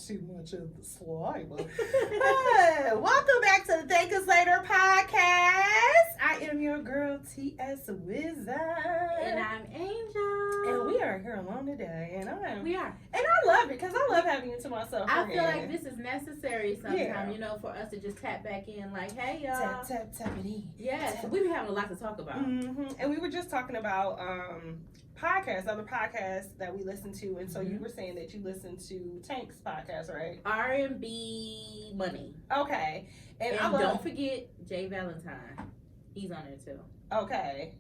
too much of the saliva. Welcome back to the Thank Us Later podcast. I am your girl, T.S. Wizard. And I'm Angel. And we are here alone today. We are. And I love it because I love having you to myself. I feel like this is necessary sometimes, for us to just tap back in like, hey, y'all. Tap it in. Yes, we be having a lot to talk about. Mm-hmm. And we were just talking about other podcasts that we listen to. And so you were saying that you listen to Tank's podcast, right? R&B Money. Okay. And don't forget Jay Valentine. He's on there too. Okay.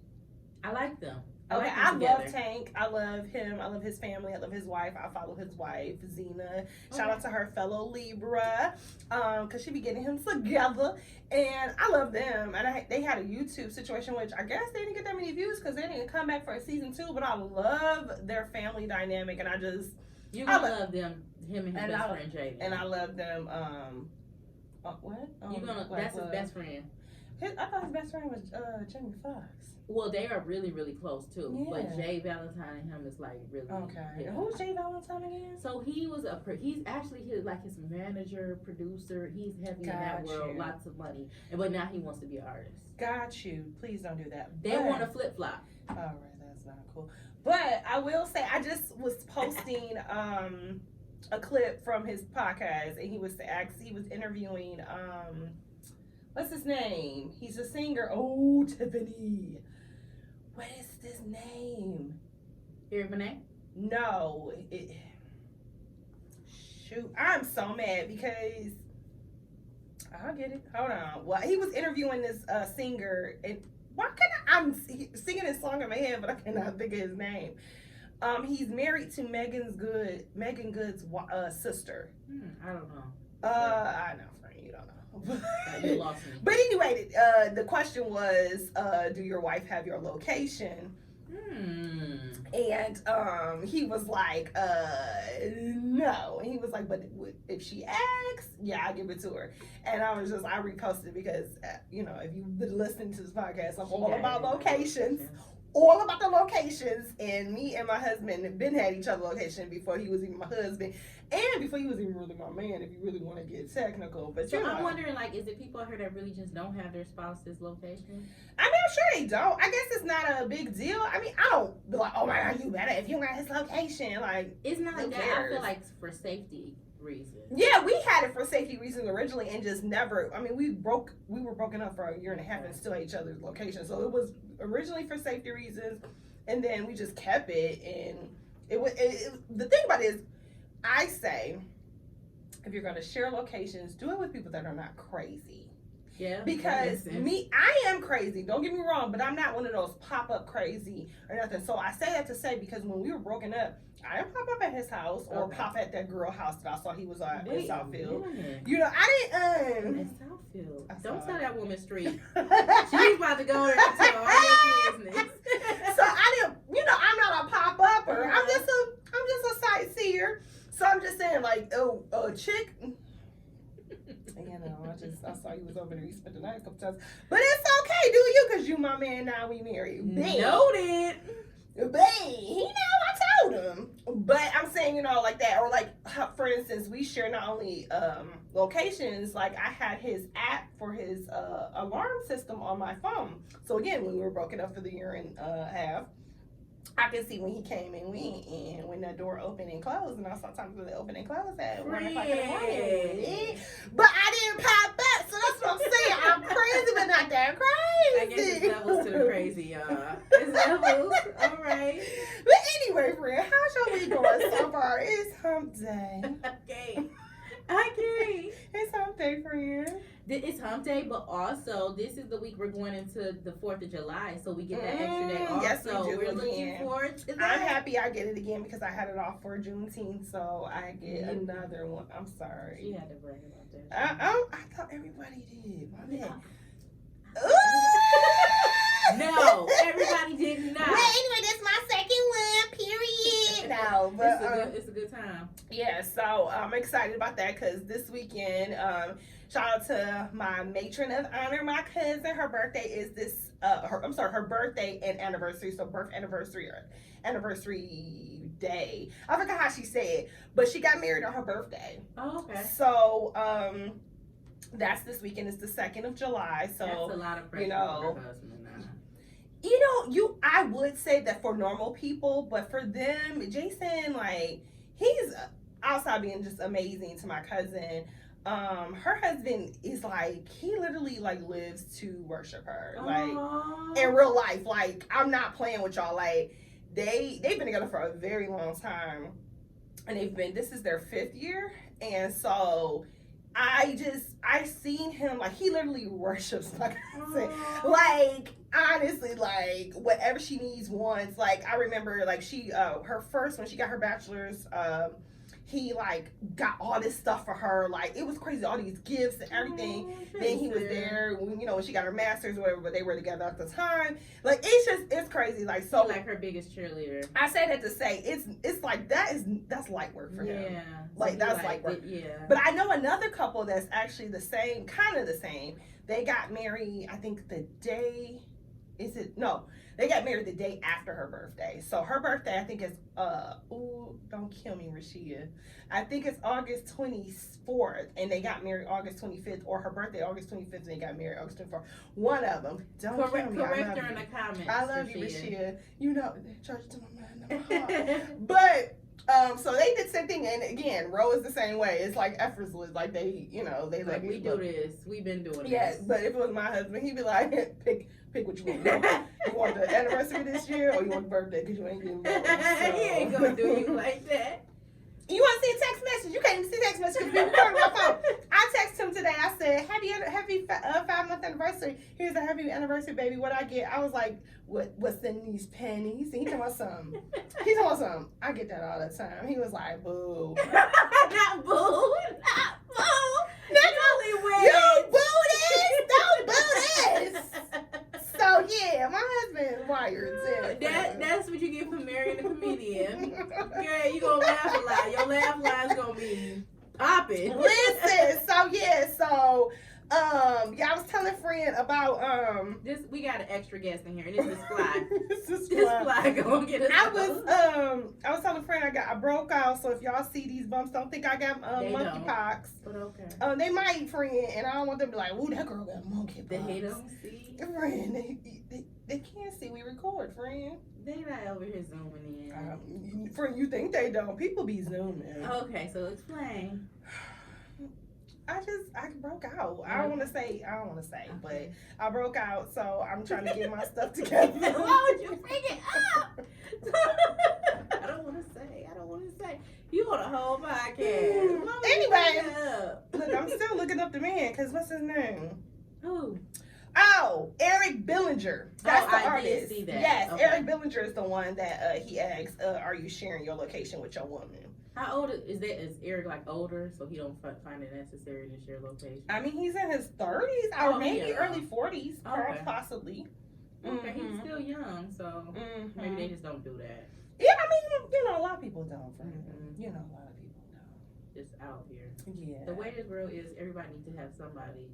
I like them. I love Tank. I love him. I love his family. I love his wife. I follow his wife, Zena. Shout out to her fellow Libra, because she be getting him together. And I love them. And they had a YouTube situation, which I guess they didn't get that many views because they didn't come back for a season 2. But I love their family dynamic, and I love them. Him and his best friend Jay. And I love them. What? That's his best friend. I thought his best friend was Jamie Foxx. Well, they are really, really close too. Yeah. But Jay Valentine and him is like really. Okay. Yeah. Who's Jay Valentine again? So he's actually his manager, producer. He's heavy in that world, lots of money. But now he wants to be an artist. Got you. Please don't do that. They want to flip flop. All right, that's not cool. But I will say, I just was posting a clip from his podcast, and he was interviewing what's his name? He's a singer. Oh, Tiffany. What is this name? Eric Benet? No. Shoot. I'm so mad because I'll get it. Hold on. Well, he was interviewing this singer, and I'm singing his song in my head, but I cannot think of his name. He's married to Megan Good's sister. I don't know. I know, friend. You don't know. You lost me. But anyway, the question was, do your wife have your location? And he was like, no. And he was like, but if she asks, yeah, I'll give it to her. And I reposted because, if you've been listening to this podcast, I'm all about locations. All about the locations, and me and my husband have been had each other location before he was even my husband, and before he was even really my man, if you really want to get technical. But I'm wondering, is it people out here that really just don't have their spouse's location? I mean, I'm sure they don't. I guess it's not a big deal. I mean, I don't be like, oh my God, you better if you got his location. Like, it's not like that. I feel like for safety reasons. Yeah, we had it for safety reasons originally, and just never. I mean, we were broken up for a year and a half and still had each other's location. So it was originally for safety reasons, and then we just kept it. And the thing about it is, I say, if you're going to share locations, do it with people that are not crazy. Yeah. Because I am crazy. Don't get me wrong, but I'm not one of those pop-up crazy or nothing. So I say that to say, because when we were broken up, I didn't pop up at his house or pop at that girl house that I saw he was at in Southfield. I didn't. In Southfield. Don't tell that woman street. She's about to go there and tell all your business. So I didn't. I'm not a pop-upper. I'm just a sightseer. So I'm just saying, a chick. I saw you was over there. You spent the night a couple times, but it's okay. Do you? Because you my man. Now we married. Noted. He know I told him. But I'm saying, like that. Or for instance, we share not only locations, I had his app for his alarm system on my phone. So again, when we were broken up for the year and a half, I could see when he came and went, and when that door opened and closed, and I saw times when it opened and closed at 1 o'clock in the morning. But I didn't pop up, so that's what I'm saying. I'm crazy, but not that crazy. I guess it's levels to the crazy, y'all. It's levels. All right. But anyway, friend, how's your week going so far? It's hump day. Okay. It's hump day, friend. It's hump day, but also this is the week we're going into the 4th of July, so we get that extra day off. Yes, we do. We're looking forward to that. I'm happy I get it again because I had it off for Juneteenth, so I get another one. I'm sorry. She had to brag about that. I thought everybody did. My bad. No, everybody did not. Well, anyway, that's my second one, period. No, but it's a good time. Yeah, so I'm excited about that because this weekend, shout out to my matron of honor, my cousin. Her birthday is this her birthday and anniversary. So birth anniversary or anniversary day. I forgot how she said it, but she got married on her birthday. Oh, okay. So that's this weekend. It's the 2nd of July. So that's a lot of pressure for her husband. I would say that for normal people, but for them, Jason, like, he's outside being just amazing to my cousin. Her husband is like, he literally like lives to worship her, like in real life. Like, I'm not playing with y'all. Like, they've been together for a very long time, and this is their 5th year, and so I seen him, like, he literally worships my cousin. Like, honestly, like, whatever she needs, wants. Like, I remember, like, she, when she got her bachelor's, he, like, got all this stuff for her. Like, it was crazy, all these gifts and everything. Then he was there, when she got her master's or whatever, but they were together at the time. Like, it's crazy. Like, so. Like her biggest cheerleader. I say that to say, it's like, that's light work for him. Yeah. Like, that's light work. Yeah. But I know another couple that's actually the same, kind of the same. They got married, I think they got married the day after her birthday. So her birthday, I think is, don't kill me, Rashia. I think it's August 24th, and they got married August 25th, or her birthday August 25th, and they got married August 24th. One of them. Don't kill me. Correct her in the comments. I love you, Rashia. You know, church to my mind. But, so they did the same thing, and again, Ro is the same way. It's like effortless, like they like we do this. We've been doing this. Yeah, but if it was my husband, he'd be like, pick what you want. You want the anniversary this year, or you want the birthday? Because you ain't getting married. So. He ain't gonna do you like that. You want to see a text message? You can't even see text message because we recording my phone. I texted him today. I said, happy 5-month anniversary. Here's a happy anniversary, baby. What I get? I was like, what's in these pennies? And he talking about something. I get that all the time. He was like, boo. Not boo. Not boo. That's really weird. You boo this? Don't boo this. So yeah, my husband wired. That's what you get for marrying a comedian. Girl, you gonna laugh a lot. Your laugh line's gonna be popping. Listen, I was telling a friend about we got an extra guest in here, and this is Fly. This is Fly gonna get us. I was telling a friend I broke out, so if y'all see these bumps, don't think I got monkeypox. But okay. They might, friend, and I don't want them to be like, ooh, that girl got monkeypox. They don't see. Friend, they can't see. We record, friend. They not over here zooming in. Friend, you think they don't? People be zooming. Okay, so explain. I broke out. I don't want to say, but I broke out, so I'm trying to get my stuff together. Why would you bring it up? I don't want to say. You on a whole podcast. Anyway, look, I'm still looking up the man, because what's his name? Who? Oh, Eric Bellinger. That's the artist. I did see that. Yes, okay. Eric Bellinger is the one that he asked, are you sharing your location with your woman? How old is that? Is Eric like older, so he don't find it necessary to share location? I mean, he's in his 30s, or maybe early 40s, possibly. Okay, he's still young, so maybe they just don't do that. Yeah, I mean, a lot of people don't. A lot of people don't. Just out here. Yeah. The way this world is, everybody needs to have somebody.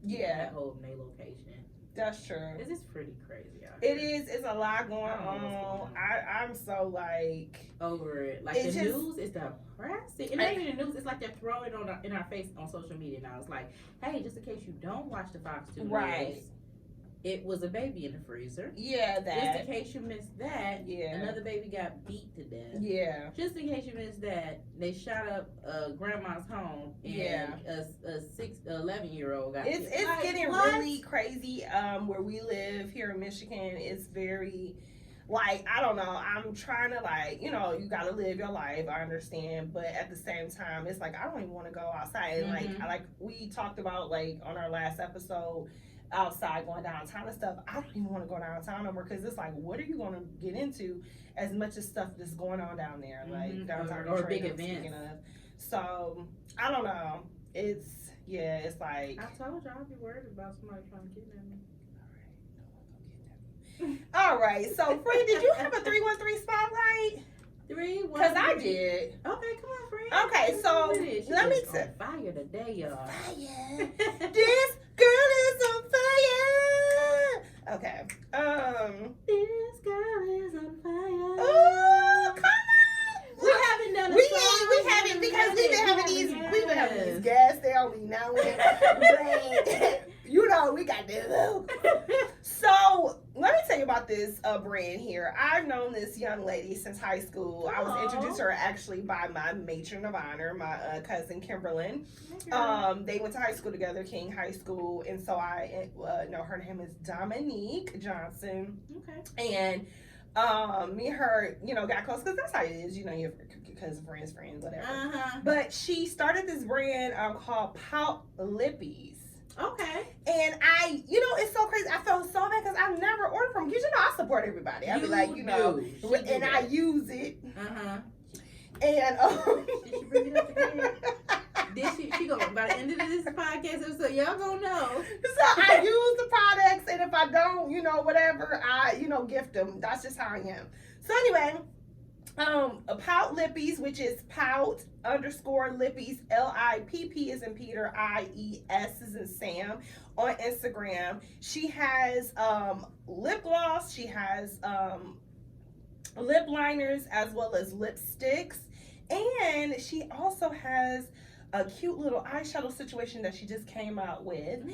That holding their location. That's true. This is pretty crazy out here. It is. It's a lot going on. I'm so like over it. Like the news is depressing. It ain't even the news. It's like they're throwing it in our face on social media now. It's like, hey, just in case you don't watch the Fox 2 news, it was a baby in the freezer. Yeah, that. Just in case you missed that, another baby got beat to death. Yeah. Just in case you missed that, they shot up grandma's home, and a 11-year-old got It's like, getting really crazy. Where we live here in Michigan, it's very, like, I don't know. I'm trying to, like, you gotta live your life. I understand, but at the same time, it's like I don't even want to go outside. And like we talked about, like, on our last episode. Outside going downtown and stuff, I don't even want to go downtown no more because it's like, what are you going to get into as much as stuff that's going on down there, like downtown or big events. So I don't know. It's like I told you I'd be worried about somebody trying to kidnap me. All right. So, friend, did you have a 313 spotlight? 313. Because I did. Okay, come on, friend. Okay, so let me on fire today, y'all. Fire. This girl is on fire. Okay. This girl is on fire. Oh, come on. We haven't done a We song haven't because we've been having these yes. gas they on me now and but you know we got this. So let me tell you about this brand here. I've known this young lady since high school. I was introduced to her actually by my matron of honor, my cousin Kimberlyn. They went to high school together, King High School, and so I know her name is Dominique Johnson. Okay. And me and her, got close because that's how it is. Your cousin, friends, whatever. Uh-huh. But she started this brand called Pout Lippies. Okay. And it's so crazy. I felt so bad because I've never ordered from because I support everybody. I be like, and I use it. Uh-huh. And did she bring it up again? Did she go by the end of this podcast? So y'all gonna know. So I use the products, and if I don't, whatever, I gift them. That's just how I am. So anyway. Pout Lippies, which is Pout _Lippies, LIPP is in Peter, IES is in Sam, on Instagram. She has lip gloss, she has lip liners as well as lipsticks, and she also has a cute little eyeshadow situation that she just came out with.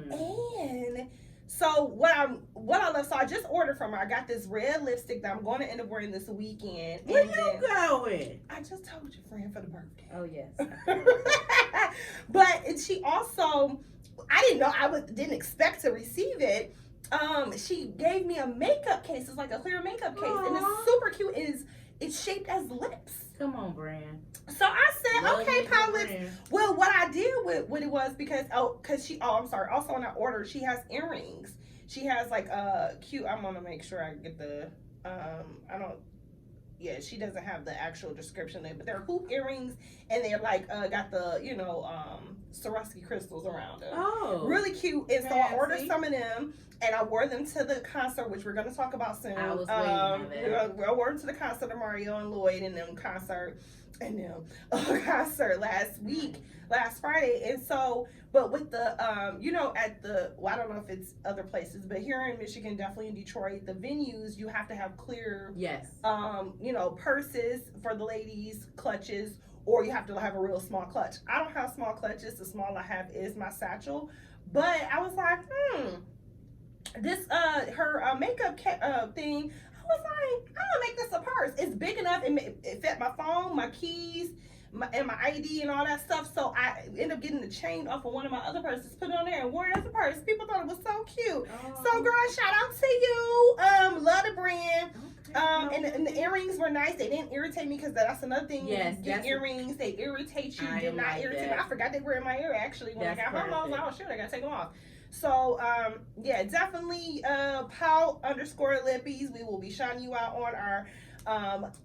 And so what I love, so I just ordered from her. I got this red lipstick that I'm going to end up wearing this weekend. Where you going? I just told you, friend, for the birthday. Oh yes. But she also, I didn't know, didn't expect to receive it. She gave me a makeup case. It's like a clear makeup case, and it's super cute. It's shaped as lips. Come on, brand. So I said, okay, Pout Lips. Well, what I did with what it was because I'm sorry. Also on that order, she has earrings. She has like cute. I'm gonna make sure I get the she doesn't have the actual description there, but they're hoop earrings and they're like got the Swarovski crystals around them. Oh, really cute. And so I ordered some of them. And I wore them to the concert, which we're going to talk about soon. I was waiting on that. I wore them to the concert of Mario and Lloyd and them concert last Friday. And so, but with the, I don't know if it's other places, but here in Michigan, definitely in Detroit, the venues, you have to have clear, purses for the ladies, clutches, or you have to have a real small clutch. I don't have small clutches. The small I have is my satchel. But I was like, this her makeup thing, I was like, I'm gonna make this a purse. It's big enough. It fit my phone, my keys, and my ID and all that stuff. So I ended up getting the chain off of one of my other purses, put it on there, and wore it as a purse. People thought it was so cute. So girl, shout out to you. Love the brand. And the earrings were nice. They didn't irritate me because that's another thing. Yes, get earrings. They irritate you. Did not irritate me. I forgot they were in my ear actually when I got home. I was like, oh shit, I gotta take them off. So, definitely Pout _Lippies. We will be shouting you out on our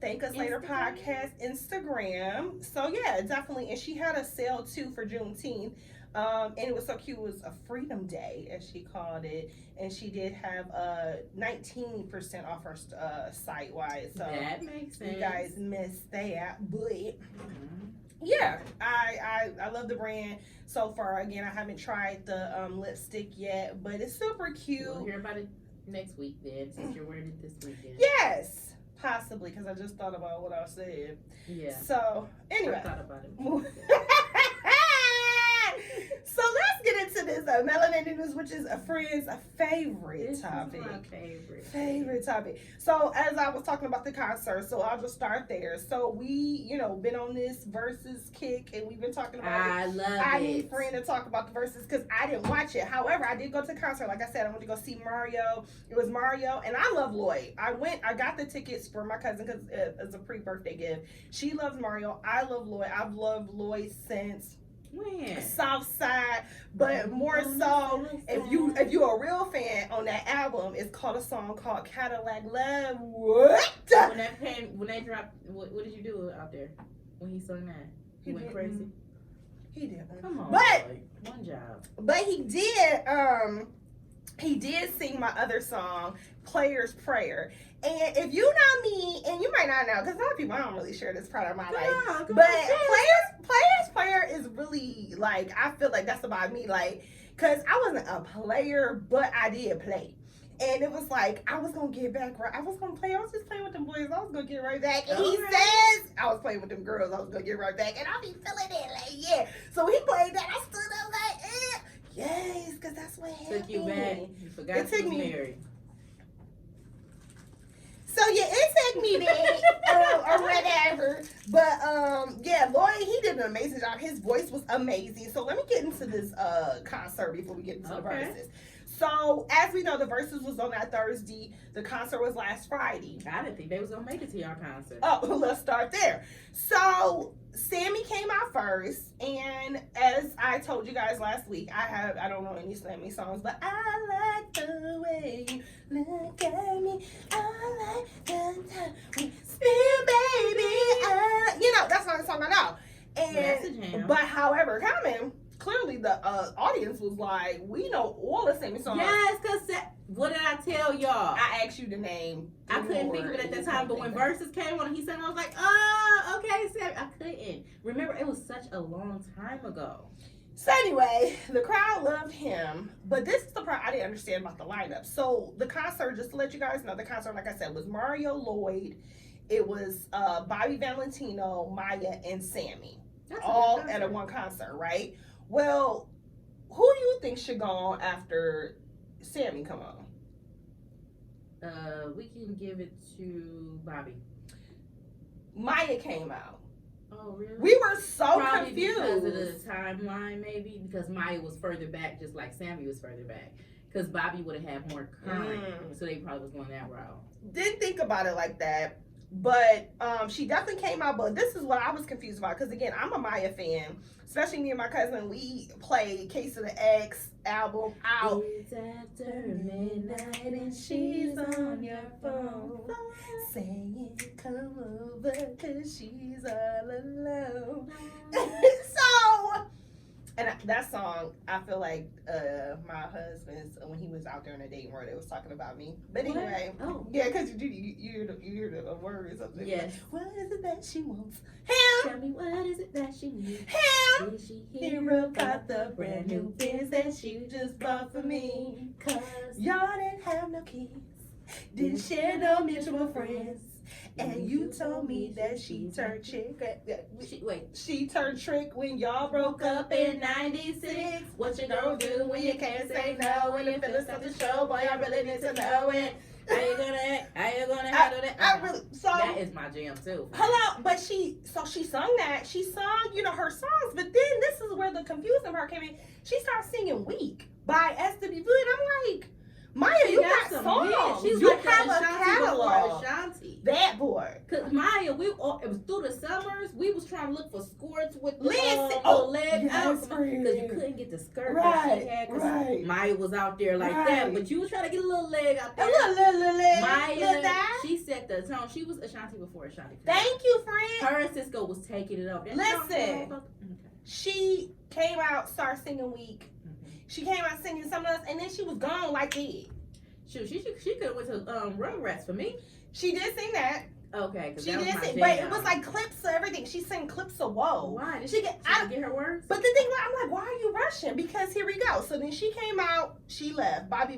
Thank Us Later podcast Instagram. So, definitely. And she had a sale, too, for Juneteenth. And it was so cute. It was a Freedom Day, as she called it. And she did have 19% off her site-wide. So that makes sense. You guys missed that. But, I love the brand so far. Again, I haven't tried the lipstick yet, but it's super cute. We'll hear about it next week then, since you're wearing it this weekend. Yes, possibly, because I just thought about what I said. Yeah. So, anyway. I thought about it. So let's get into this melanated news, which is a friend's favorite topic. This is my favorite topic. So as I was talking about the concert, so I'll just start there. So we, been on this Verzuz kick, and we've been talking about I need a friend to talk about the Verzuz because I didn't watch it. However, I did go to the concert. Like I said, I went to go see Mario. It was Mario, and I love Lloyd. I got the tickets for my cousin because it's a pre-birthday gift. She loves Mario. I love Lloyd. I've loved Lloyd since South Side, but more so if you're a real fan on that album, it's called a song called Cadillac Love. What? When they dropped, what did you do out there when he sang that? He went crazy. He did. Come on, but one job. But he did sing my other song, Player's Prayer. And if you know me, and you might not know, because a lot of people, I don't really share this part of my life. But Player's Prayer is really, like, I feel like that's about me, like, because I wasn't a player, but I did play. And it was like, I was going to get back right. I was just playing with them boys. I was going to get right back. And All he right. says, I was playing with them girls. I was going to get right back. And I be feeling it. Like, yeah. So he played that. I stood up like, yes, because that's what happened. Took you back. You forgot It took you was me- married. So yeah, it took me there or whatever. But yeah, Lloyd, he did an amazing job. His voice was amazing. So let me get into this concert before we get into the Okay. verses. So as we know, the Verzuz was on that Thursday. The concert was last Friday. I didn't think they was gonna make it to your concert. Oh, let's start there. So Sammy came out first, and as I told you guys last week, I don't know any Sammy songs, but I like the way you look at me. I like the time we spend, baby. You know, that's not the song I know. That's a And jam. but however, coming. Clearly, the audience was like, "We know all the Sammy songs." Yes, cause what did I tell y'all? I asked you the name. I couldn't think of it at that time, but when Verzuz came on and he sang, I was like, oh, okay, Sam. I couldn't. Remember, it was such a long time ago. So anyway, the crowd loved him, but this is the part I didn't understand about the lineup. So the concert, just to let you guys know, the concert, like I said, was Mario Lloyd, it was Bobby Valentino, Maya, and Sammy, That's a all good at a concert. one concert, right? Well, who do you think should go on after Sammy come on? We can give it to Bobby. Maya came out. Oh, really? We were so Probably confused. because of the timeline, maybe because Maya was further back, just like Sammy was further back. Because Bobby would have had more current, so they probably was going that route. Didn't think about it like that, but she definitely came out. But this is what I was confused about, because again, I'm a Maya fan, especially me and my cousin. We played Case of the X album out. It's after midnight and she's on your phone. Saying come over 'cause she's all alone. So, and that song, I feel like my husband's, when he was out there in the dating world, it was talking about me. But What? anyway, Oh. yeah, because you hear the word or something. Yes. What is it that she wants? Him! Tell me what is it that she needs? Him! Did she Hear about the brand new Benz that she just bought for me? 'Cause Y'all didn't have no kids, didn't share no mutual friends. And you told me that she turned trick. She turned trick when y'all broke up in '96. What you gonna do when you can't say no? When you feeling something show, boy, I really need to know it. How you gonna act? How you gonna handle that? I really That is my jam too. hello, but she sung that. She sung, her songs, but then this is where the confusing part came in. She started singing Weak by SWV, and I'm like, Maya, She you got got some songs. hits. She's You like have the a Ashanti catalog. before Ashanti. That boy. Cause Maya, it was through the summers. We was trying to look for skirts with the Listen, leg out, yes, because you friend. couldn't get the skirt Right, that she had. 'Cause right. Maya was out there like that, Right. but you was trying to get a little leg out A there. little Maya, that. she set the tone. She was Ashanti before Ashanti. Thank you, friend. Her and Cisco was taking it up. Listen. She came out, started singing Weak. She came out singing something else, and then she was gone like that. Shoot, she could have went to Rugrats for me. She did sing that. Okay, because She that was did my sing, jam. but it was like clips of everything. She sang clips of Whoa. Why did She she get- get her words? But the thing was, I'm like, why are you rushing? Because here we go. So then she came out, she left. Bobby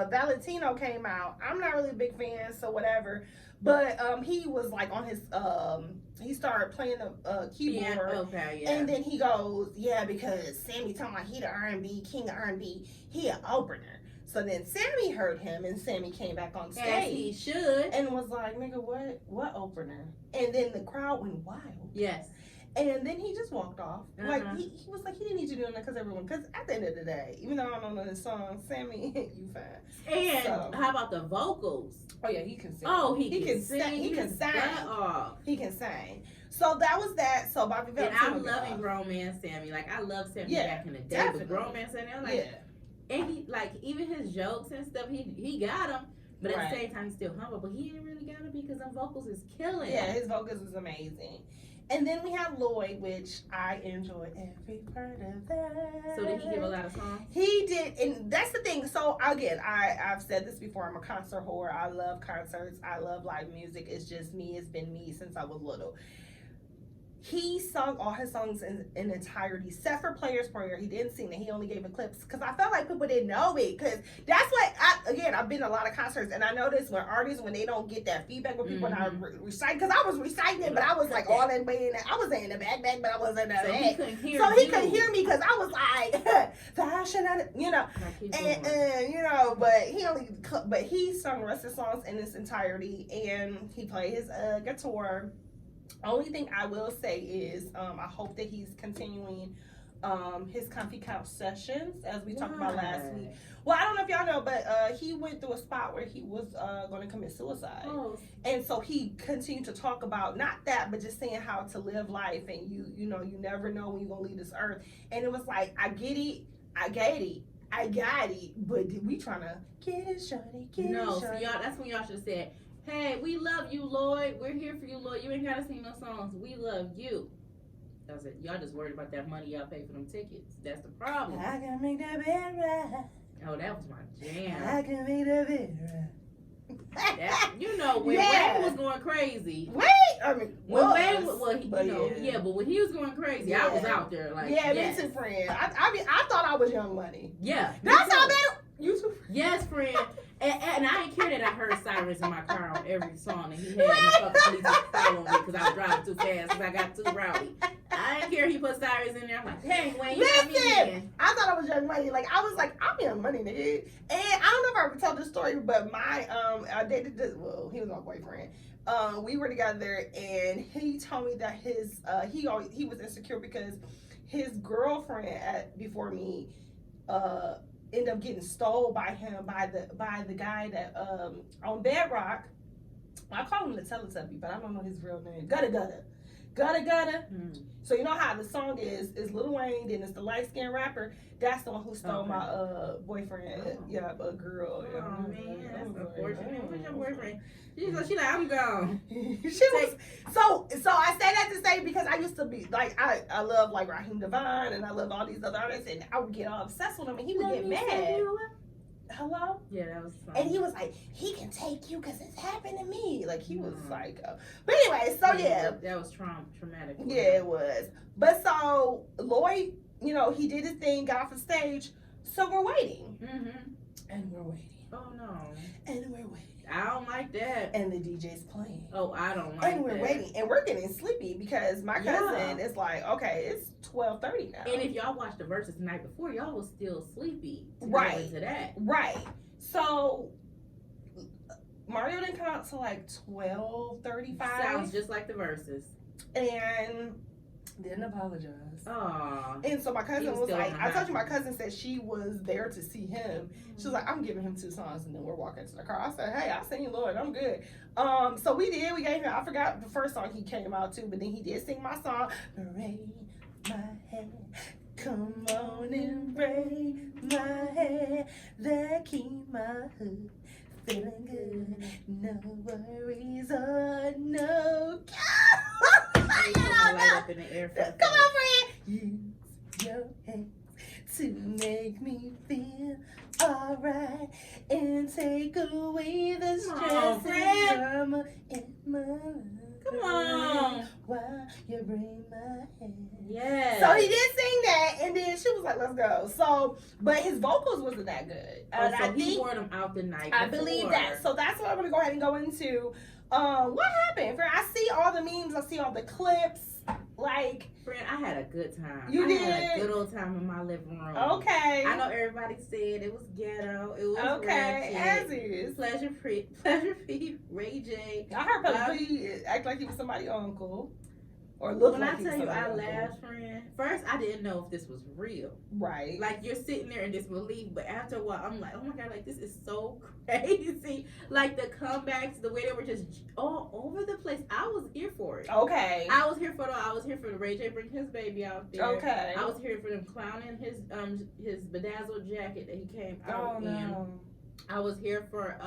Valentino came out. I'm not really a big fan, so whatever. But he was like on his he started playing the keyboard. Yeah, okay, yeah. And then he goes, yeah, because Sammy talking about he the R&B, king of R&B, he an opener. So then Sammy heard him, and Sammy came back on stage. As he should. And was like, nigga, what opener? And then the crowd went wild. Yes. And then he just walked off. Like, Uh-huh. he was like, he didn't need you doing that because at the end of the day, even though I don't know the song, Sammy, you fine. And So- how about the vocals? Oh, yeah, he can sing. Oh, he can sing. sing. He can his sing. butt off. He can sing. So that was that. So Bobby And Valentino. I'm got loving off. Grown Man Sammy. Like, I love Sammy Yeah, back in the day. definitely. But Grown Man Sammy, I'm like, Yeah. and he, like, even his jokes and stuff, he got them. But at Right. the same time, he's still humble. But he ain't really got to be because them vocals is killing. Yeah, his vocals is amazing. And then we have Lloyd, which I enjoyed every part of that. So did he give a lot of songs? He did, and that's the thing. So again, I've said this before. I'm a concert whore. I love concerts. I love live music. It's just me. It's been me since I was little. He sung all his songs in entirety, except for Player's Prayer. He didn't sing it. He only gave it clips because I felt like people didn't know it. Because that's what I've been to a lot of concerts, and I notice when artists, when they don't get that feedback when people not recite, because I was reciting it, but I was like all that way in I was in the back, but I wasn't in the back. He couldn't hear me because I was like, you know, and you know, but he sung the rest of the songs in its entirety, and he played his guitar. Only thing I will say is, I hope that he's continuing his Comfy Couch sessions, as we talked about last week. Well, I don't know if y'all know, but he went through a spot where he was going to commit suicide. And so he continued to talk about, not that, but just saying how to live life, and you know, you never know when you're going to leave this earth. And it was like, I get it, I got it, but we trying to get it, shorty, get it, shorty. So y'all, that's when y'all should have said, hey, we love you, Lloyd. We're here for you, Lloyd. You ain't got to sing no songs. We love you. That's it. Y'all just worried about that money y'all pay for them tickets. That's the problem. I can make that bed right. Oh, that was my jam. I can make that bed right. You know, when Wayne was going crazy. I mean, when Wayne but when he was going crazy, I was out there like, me too, friend. I mean, I thought I was Young Money. Yeah. That's how they. You too. Yes, friend. And I didn't care that I heard sirens in my car on every song, and he had the fucking police follow me because I was driving too fast because I got too rowdy. I didn't care he put sirens in there. I'm like, dang, Wayne, you got me in. I thought I was Young Money. Like, I was like, I'm Young Money, nigga. And I don't know if I ever told this story, but I dated this. Well, he was my boyfriend. We were together, and he told me that his he was insecure because his girlfriend before me ended up getting stole by him by the guy that on Bedrock. I call him the Teletubby, but I don't know his real name. Gutta. So you know how the song is Lil Wayne, then it's the light skinned rapper. That's the one who stole my boyfriend. A girl. Oh man, that's unfortunate. Where's your boyfriend? She like, I'm gone. So I say that to say because I used to be like I love like Raheem Devine and I love all these other artists, and I would get all obsessed with him, and he would get mad. Hello? Yeah, that was fun. And he was like, he can take you because it's happened to me. Like, he was like, but anyway, so yeah. That was traumatic. Yeah, it was. But so, Lloyd, you know, he did his thing, got off the stage. So we're waiting. And we're waiting. Oh, no. And we're waiting. I don't like that. And the DJ's playing. Oh, I don't like that. And we're waiting. And we're getting sleepy because my cousin is like, okay, it's 12:30 now. And if y'all watched the Verzuz the night before, y'all was still sleepy. Right. Into that. Right. So, Mario didn't come out till like 12:35. Sounds just like the Verzuz. And didn't apologize. Aww. And so my cousin was like, I told you my cousin said she was there to see him. She was like, I'm giving him 2 songs and then we're walking to the car. I said, hey, I'll sing you, Lord. I'm good. So we did. We gave him, I forgot the first song he came out to, but then he did sing my song. Braid my hair. Come on and braid my hair. That keep my hood feeling good. No worries or no. Up in the air. Come on, friend. Use your hands to make me feel alright and take away the stress and drama in my life. Come on. While you bring my hand. Yeah. So he did sing that, and then she was like, let's go. So, but his vocals wasn't that good. And so he wore them out the night before. I believe that. So that's what I'm going to go ahead and go into. What happened? Friend, I see all the memes. I see all the clips. Like, friend, I had a good time. You did? I had a good old time in my living room. Okay. I know everybody said it was ghetto. It was okay. ratchet. As is. Pleasure P, Ray J. I heard Pleasure P act like he was somebody's uncle. Or look when like I tell you I laughed, friend, first I didn't know if this was real. Right. Like, you're sitting there in disbelief, but after a while, I'm like, oh my God, like, this is so crazy. Like, the comebacks, the way they were just all over the place. I was here for it. Okay. I was here for the Ray J bring his baby out there. Okay. I was here for them clowning his bedazzled jacket that he came out in. I was here for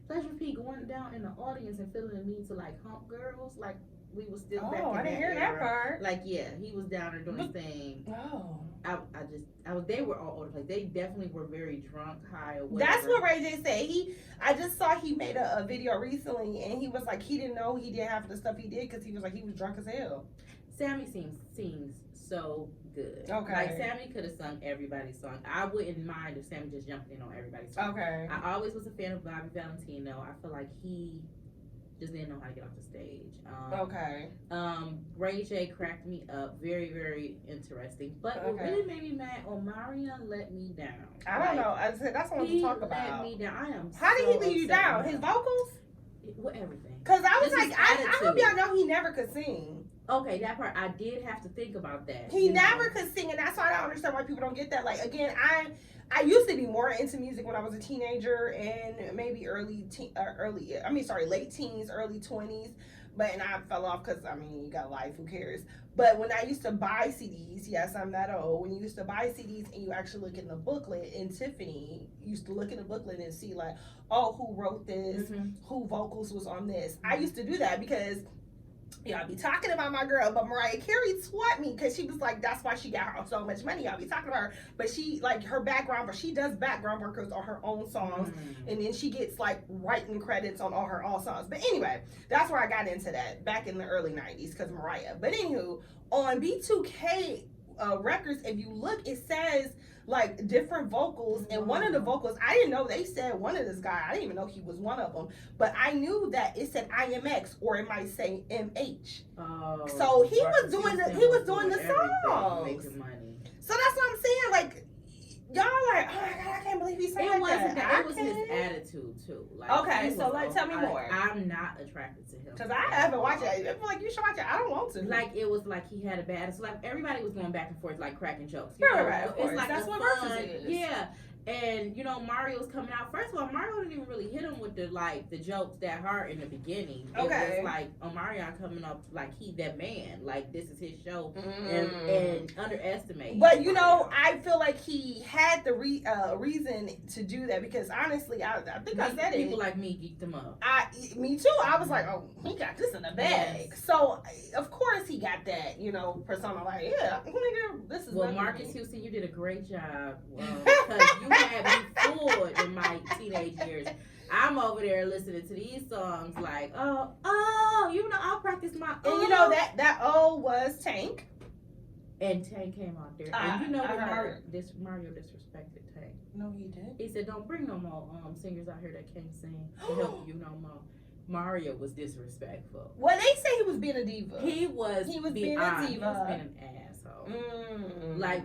Pleasure P going down in the audience and feeling the need to, like, hump girls, like, we was still back in I didn't hear era. that part. Like, yeah, he was down there doing his thing. They were all over the place. They definitely were very drunk, high, or whatever. That's what Ray J said. I just saw he made a video recently, and he was like, he didn't know he did half of the stuff he did because he was like, he was drunk as hell. Sammy seems so good. Okay. Like Sammy could have sung everybody's song. I wouldn't mind if Sammy just jumped in on everybody's song. Okay. I always was a fan of Bobby Valentino. I feel like he just didn't know how to get off the stage. Okay. Ray J cracked me up. Very, very interesting. But what really made me mad, Omarion let me down. I don't know. I said that's what I want to talk about. He let me down. I am. How did he leave you down? His vocals? With everything. Because I was like, I hope y'all know he never could sing. Okay, that part I did have to think about that. He never could sing, and that's why I don't understand why people don't get that. Like again, I used to be more into music when I was a teenager and maybe late teens, early 20s. And I fell off because, you got life, who cares? But when I used to buy CDs, yes, I'm that old. When you used to buy CDs and you actually look in the booklet, and Tiffany used to look in the booklet and see like, oh, who wrote this? Who vocals was on this? I used to do that because, I'll be talking about my girl, but Mariah Carey taught me because she was like, that's why she got so much money. I'll be talking about her, but she like her background, but she does background workers on her own songs, and then she gets like writing credits on all her songs. But anyway, that's where I got into that back in the early 90s because Mariah. But anywho, on B2K records, if you look, it says like different vocals, and one of the vocals, I didn't know they said one of this guy. I didn't even know he was one of them, but I knew that it said IMX or it might say MH. Oh, so he was doing the songs. Making money. So that's what I'm saying. Like y'all like, oh my god, I can't believe he said that. It was his attitude too. Like, okay, so like tell me more. I'm not attracted to him because I haven't watched it. I feel like you should watch it. I don't want to. Like it was like he had a bad attitude. Like everybody was going back and forth, like cracking jokes. Right. It's like that's what Verzuz is. Yeah. And Mario's coming out. First of all, Mario didn't even really hit him with the jokes that hard in the beginning. Okay. It was like Omarion coming up like he that man, like this is his show, and underestimate. But I feel like he had the reason to do that because honestly, I think I said people like me geeked him up. Me too. I was like, oh, he got this in the bag. Yes. So of course he got that, persona. Like, yeah, nigga, this is. Well, Marcus Houston, you did a great job. Because you had me fooled in my teenage years. I'm over there listening to these songs like, I'll practice my. And that was Tank. And Tank came out there. And Mario disrespected Tank. No, he did. He said, "Don't bring no more singers out here that can't sing to help you no more." Mario was disrespectful. Well, they say he was being a diva. He was being a diva. He was being an asshole.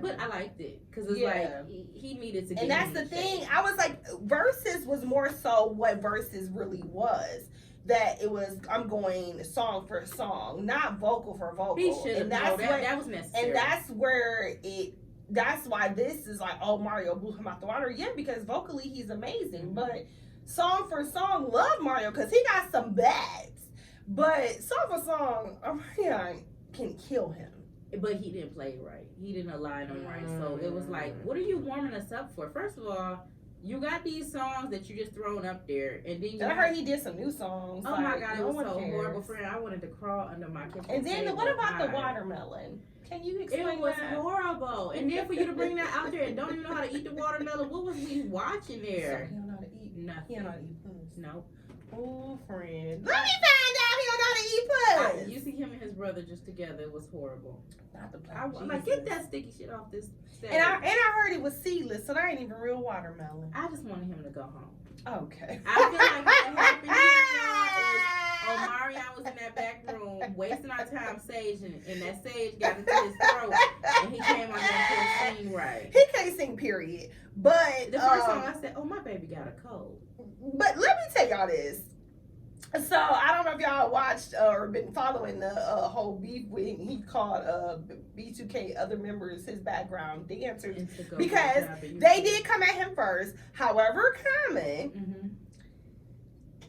But I liked it because it's like he needed to. And that's the thing. I was like, Verzuz was more so what Verzuz really was. That it was, I'm going song for song, not vocal for vocal. He should have. That was necessary. And that's where that's why this is like, oh, Mario blew him out the water. Yeah, because vocally he's amazing, but song for song, love Mario because he got some bads. But song for song, Omarion can kill him. But he didn't play it right. He didn't align them right. So it was like, what are you warming us up for? First of all, you got these songs that you just thrown up there, and then I heard he did some new songs. Oh my god, it was so horrible, friend. I wanted to crawl under my kitchen. And then what about the watermelon? Can you explain that? It was horrible. And then for you to bring that out there and don't even know how to eat the watermelon, what was we watching there? So he don't know how to eat. Nothing. He don't know how to eat puss. Nope. Oh, friend. Let me find out he don't know how to eat puss. You see him and his brother just together. It was horrible. Not the I'm like, get that sticky shit off this stage. And I heard it was seedless, so that ain't even real watermelon. I just wanted him to go home. Okay. I feel like what happened here is Omarion was in that back room wasting our time saging, and that sage got into his throat, and he came out there and couldn't sing right. He can't sing, period. But the first song I said, oh, my baby got a cold. But let me tell y'all this. So I don't know if y'all watched or been following the whole beef with he called B2K other members his background dancers because they did come at him first. However,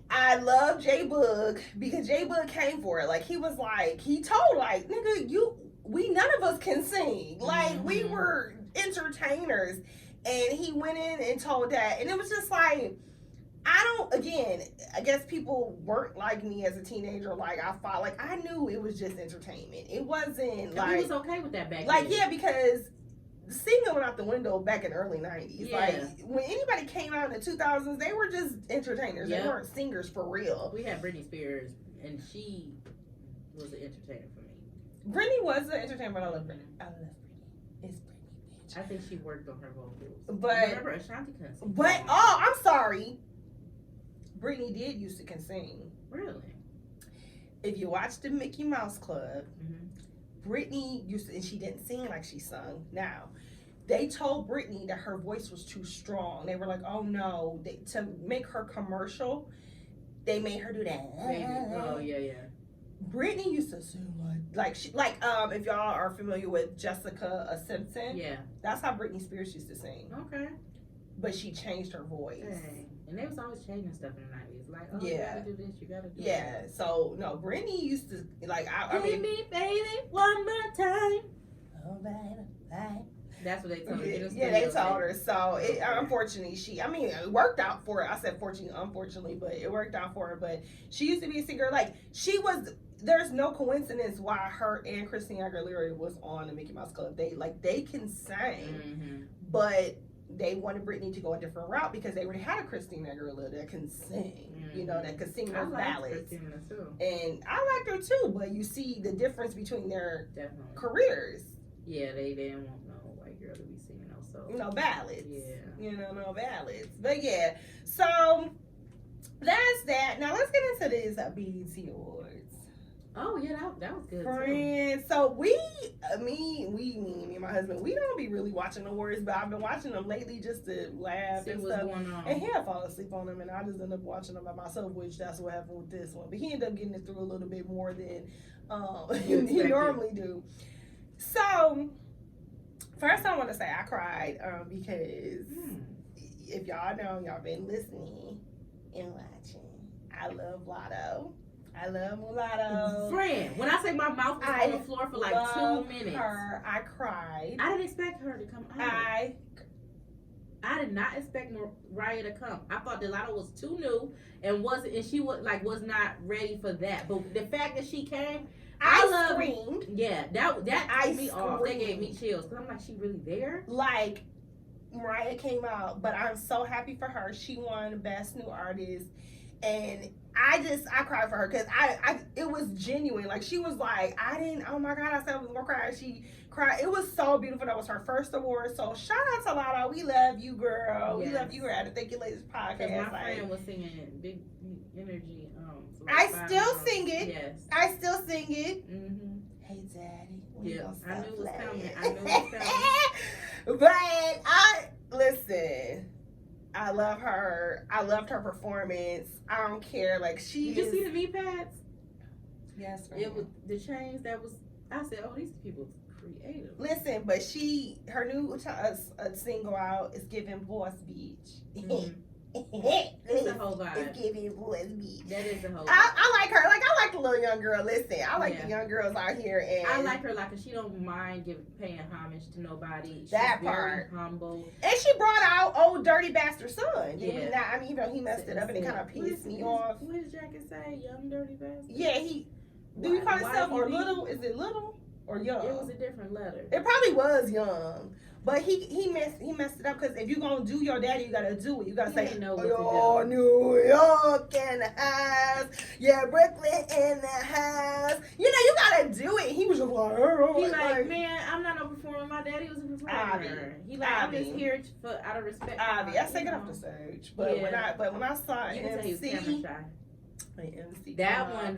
I love J Boog because J Boog came for it. Like he was like he told like nigga we none of us can sing like we were entertainers, and he went in and told that, and it was just like. I guess people weren't like me as a teenager. Like I knew it was just entertainment. It wasn't like he was okay with that back then. Yeah, because singing went out the window back in the early 90s. Yeah. Like when anybody came out in the 2000s, they were just entertainers. Yep. They weren't singers for real. We had Britney Spears, and she was an entertainer for me. Brittany was an entertainer, but I love Brittany. I love Brittany. It's Brittany, bitch. I think she worked on her vocals. But remember, Ashanti couldn't sing. But I'm sorry. Brittany did used to can sing. Really? If you watch the Mickey Mouse Club, Mm-hmm. Brittany used to, and she didn't sing like she sung. Now, they told Brittany that her voice was too strong. They were like, "Oh no!" To make her commercial, they made her do that. Oh yeah. Brittany used to sing like she if y'all are familiar with Jessica Simpson, Yeah. that's how Britney Spears used to sing. Okay. But she changed her voice. Dang. And they was always changing stuff in the 90s. Like, oh, Yeah. you gotta do this, you gotta do Yeah. that. So no, Brittany used to like I Hit mean. me, baby, one more time. Oh, baby. That's what they told her. Yeah, they told her. So it unfortunately it worked out for her. I said fortunately, unfortunately, but it worked out for her. But she used to be a singer. Like there's no coincidence why her and Christina Aguilera was on the Mickey Mouse Club. They can sing, but they wanted Britney to go a different route because they already had a Christina Aguilera that can sing, that could sing those ballads. Too. And I liked her too, but you see the difference between their Definitely. careers. Yeah, they didn't want no white girl to be singing also. No ballads. Yeah. No ballads. But yeah, so that's that. Now let's get into these BET Awards. Oh yeah, that was good. Friends, so me and my husband, we don't be really watching the awards, but I've been watching them lately just to laugh See and what's stuff. going on. And he'll fall asleep on them, and I just end up watching them by myself, which that's what happened with this one. But he ended up getting it through a little bit more than he normally do. So first, I want to say I cried because if y'all know, y'all been listening and watching. I love Lotto. I love Mulatto. Friend, when I say my mouth was on the floor for like 2 minutes. I cried. I didn't expect her to come out. I did not expect Mariah to come. I thought Delano was too new and she was not ready for that. But the fact that she came, I screamed. Yeah, that threw me off. They gave me chills because I'm like, she really there? Like Mariah came out, but I'm so happy for her. She won Best New Artist, and I cried for her because it was genuine. Like she was like, oh my God, I said I was gonna cry. She cried. It was so beautiful. That was her first award. So shout out to Lotto. We love you, girl. Yes. We love you, girl. At the Thank You Ladies podcast. My friend was singing Big Energy. I still sing it. Yes. I still sing it. Mm-hmm. Hey, Daddy. Yeah, I knew it was coming. But listen. I love her. I loved her performance. I don't care. Like Did you see the V pads? Yes, it was the change that was. I said, "Oh, these people creative." Listen, but her new single out is giving Boss Beach. Mm-hmm. It's the whole vibe. It's giving Boss Beach. That is the whole vibe. I like her. Like I like the little young girl. Listen, I like the young girls out here, and I like her. Like she don't mind paying homage to nobody. She's that very part humble, and she brought out old dirty bastard son. Yeah, I mean, he messed it up, and it kind of pissed me off. What does Jacket say? Young dirty bastard. Yeah, do you call himself or little? Is it little or young? It was a different letter. It probably was young. But he messed it up because if you're going to do your daddy, you got to do it. You got to say, oh, New York in the house. Yeah, Brooklyn in the house. You got to do it. He was just like, He like, man, I'm not no performer. My daddy was a performer. He like, I'm just here out of respect. I take it off the stage. But when I saw MC, that was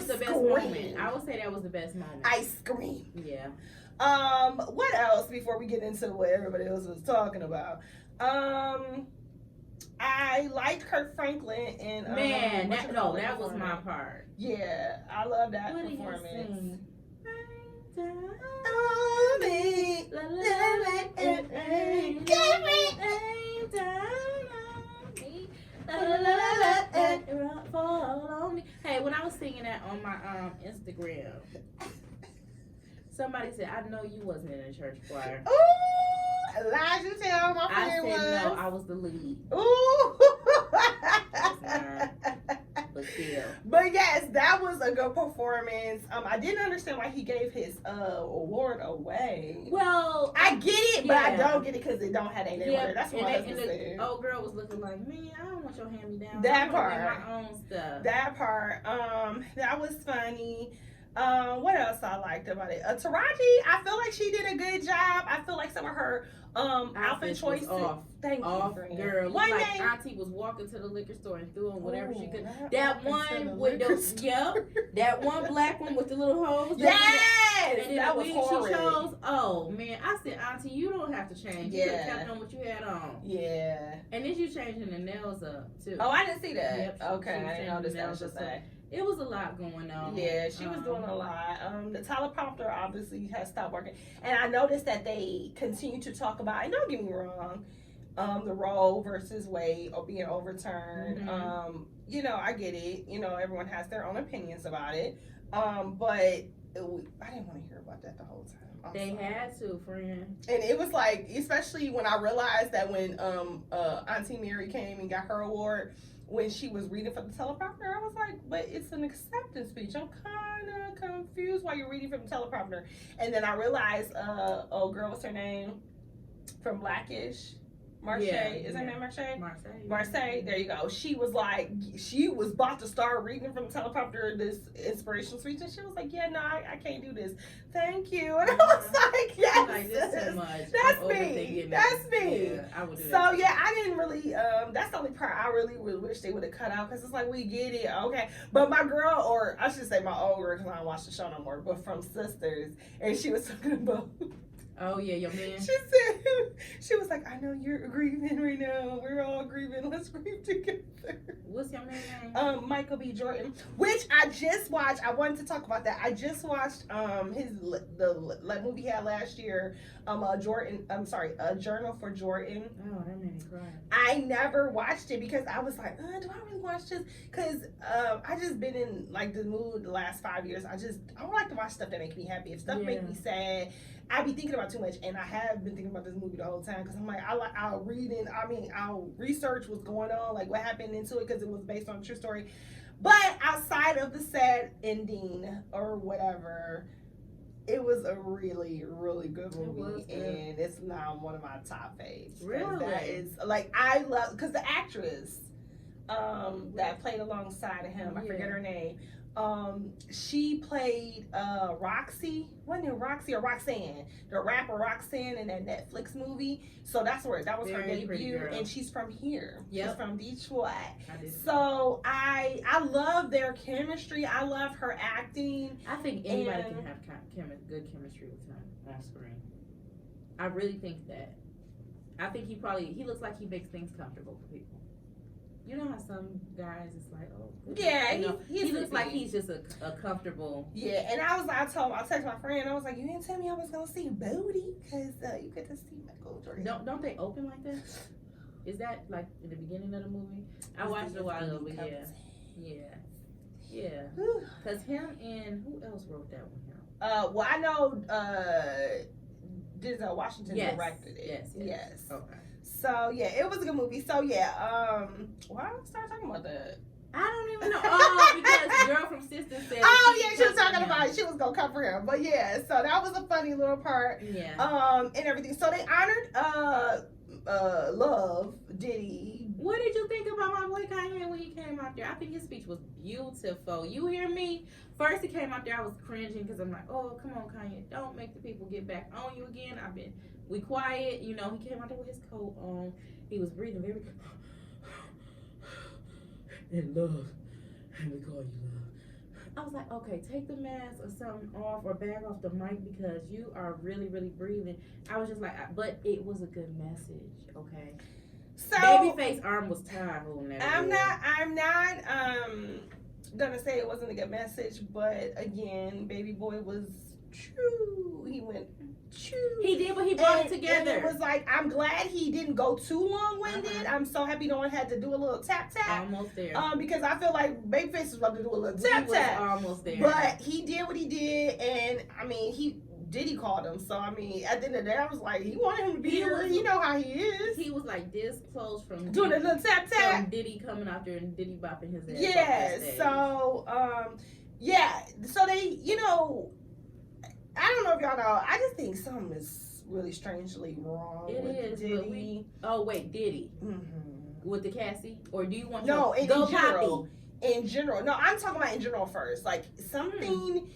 the best moment. I would say that was the best moment. I screamed. Yeah. What else before we get into what everybody else was talking about? I liked Kirk Franklin and that was my part. Yeah, I love that performance. Hey, when I was singing that on my Instagram, somebody said, I know you wasn't in a church choir. Ooh, Elijah tell my friend I said, no, I was the lead. Ooh. But still. But yes, that was a good performance. I didn't understand why he gave his award away. Well, I get it, but I don't get it because it don't have a name on it. That's what my husband said. The old girl was looking like, man, I don't want your hand-me-down. That part. My own stuff. That part. That was funny. What else I liked about it? Taraji, I feel like she did a good job. I feel like some of her outfit choices. Thank off, you, girl. One Like day, Auntie was walking to the liquor store and threw on whatever she could. Not That walking to the one with liquor the store. that one black one with the little holes. Yes, And then that the was wig horrid. she chose. Oh man, I said, Auntie, you don't have to change. You could have Yeah. kept on what you had on. Yeah. And then you changing the nails up too. Oh, I didn't see that. Yep, she Okay, was I didn't changing notice the that. nails Just up. say. It was a lot going on. Yeah, she was doing a lot. The teleprompter obviously has stopped working, and I noticed that they continue to talk about. And don't get me wrong, the Roe versus Wade or being overturned. Mhm. You know, I get it. You know, everyone has their own opinions about it. But I didn't want to hear about that the whole time. They had to, friend. And it was like, especially when I realized that when Auntie Mary came and got her award, when she was reading from the teleprompter, I was like, but it's an acceptance speech. I'm kind of confused why you're reading from the teleprompter. And then I realized, oh girl, what's her name? From Blackish? Marche, is her name Marche? Marseille, there you go. She was like, she was about to start reading from the teleprompter this inspirational speech, and she was like, yeah, no, I can't do this. Thank you. And I was like, yes, like, this is too much. That's me. That's me. Yeah, I would do so that. yeah, I didn't really. That's the only part I really wish they would have cut out, because it's like, we get it, okay. But my girl, or I should say my old girl, because I don't watch the show no more, but from Sisters, and she was talking about. Oh yeah, your man. She said, she was like, I know you're grieving right now. We're all grieving. Let's grieve together. What's your man's name? Michael B. Jordan, which I just watched. I wanted to talk about that. I just watched the movie he had last year. Jordan. I'm sorry, A Journal for Jordan. Oh, that made me cry. I never watched it because I was like, do I really watch this? Because I just been in like the mood the last 5 years. I don't like to watch stuff that makes me happy. If stuff make me sad, I be thinking about too much, and I have been thinking about this movie the whole time, because I'm like, I'll research what's going on, like what happened into it, because it was based on a true story. But outside of the sad ending or whatever, it was a really, really good movie, and it's now one of my top faves. Really? That is, like, I love, because the actress that played alongside of him, I forget her name. She played Roxy, wasn't it Roxy or Roxanne, the rapper Roxanne in that Netflix movie. So that was her debut, and she's from here. Yep. She's from Detroit. So I love their chemistry. I love her acting. I think anybody can have good chemistry with him on screen. I really think that. I think he looks like he makes things comfortable for people. You know how some guys, it's like, oh, yeah, he looks like he's just a comfortable. Yeah, and I texted my friend, I was like, you didn't tell me I was gonna see booty, because you get to see Michael Jordan. Don't they open like that? Is that like in the beginning of the movie? I watched it a while ago, but yeah. Because him and who else wrote that one? Well, I know Denzel Washington directed it. Yes. Okay. So yeah, it was a good movie. So yeah, why did I start talking about that? I don't even know. Oh, because girl from Sisters said. Oh yeah, she was talking about it. She was gonna cover him. But yeah, so that was a funny little part. Yeah. And everything. So they honored Love Diddy. What did you think about my boy Kanye when he came out there? I think his speech was beautiful. You hear me? First he came out there, I was cringing because I'm like, oh, come on, Kanye, don't make the people get back on you again. We quiet, you know. He came out there with his coat on. He was breathing very and love, and we call you love. I was like, okay, take the mask or something off or bag off the mic because you are really, really breathing. I was just like, but it was a good message, okay? So Babyface arm was tired holding that. I'm not gonna say it wasn't a good message, but again, Baby Boy was true. He went true. He did, but he brought it together. And it was like, I'm glad he didn't go too long-winded. I'm so happy no one had to do a little tap-tap. Almost there. Because I feel like Babyface was about to do a little tap-tap. Almost there. But he did what he did, and I mean, Diddy called him. So I mean, at the end of the day, I was like, he wanted him to be here. You know how he is. He was like this close from doing a little tap-tap. From Diddy coming out there and Diddy bopping his ass. Yeah. So So they, you know, I don't know if y'all know. I just think something is really strangely wrong with Diddy. Diddy. Mm-hmm. With the Cassie? Or do you want no, to go general? Papi? In general. No, I'm talking about in general first. Like something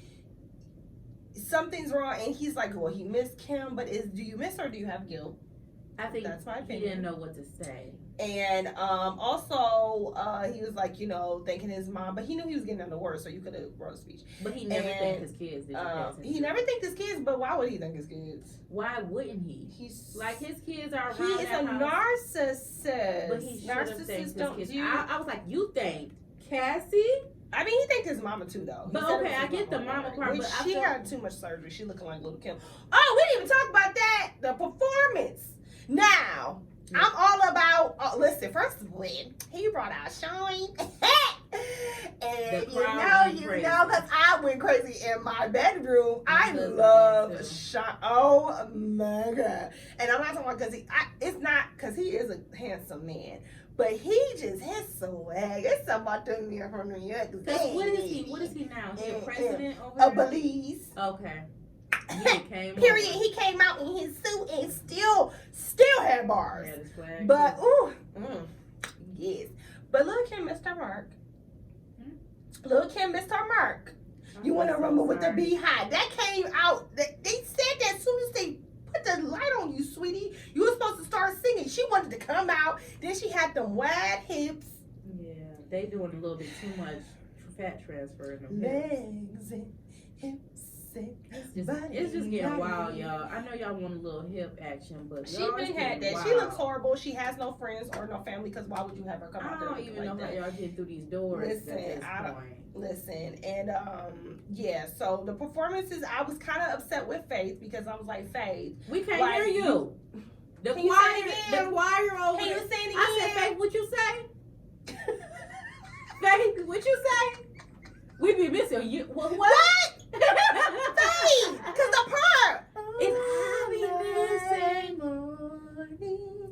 something's wrong, and he's like, well, he missed Kim, but do you miss her? Or do you have guilt? I think That's my he opinion. didn't know what to say. And also, he was like, thanking his mom, but he knew he was getting on the word, so you could have wrote a speech. But he never thanked his kids. He never thanked his kids, but why would he thank his kids? Why wouldn't he? He's like, his kids are around. He is a narcissist. But he should have thanked his kids. Do. I was like, you thanked Cassie? I mean, he thanked his mama too, though. But okay, I get the mama part, but she had too much surgery. She looking like little Kim. Oh, we didn't even talk about that. The performance. Now, I'm all about. Listen, first of all, he brought out Shine, and you know, because I went crazy in my bedroom. I love Shine. Oh my god! And I'm not talking about because it's not because he is a handsome man. But he just his swag. It's something about them here from New York. What is he? What is he now? Is he a president over there? Of Belize. Okay. Period. He came out in his suit and still had bars. Yeah, the swag. But yes. But Lil' Kim missed her mark. Lil' Kim missed her mark. You want to remember with the beehive that came out? They said that as soon as they put the light on you, sweetie, you were supposed to start singing. She wanted to come out. Then she had them wide hips. Yeah, they doing a little bit too much fat transfer in them legs and hips. It's just getting wild, y'all. I know y'all want a little hip action, but she been had that. Wild. She looks horrible. She has no friends or no family because why would you have her come out there? I don't even know how y'all get through these doors. Listen, and yeah. So the performances, I was kind of upset with Faith because I was like, Faith, we can't hear you. The choir over. Can you say it again? I said, Faith, what you say? Faith, what you say? We be missing you. What? Faith, because the part. It's I be missing morning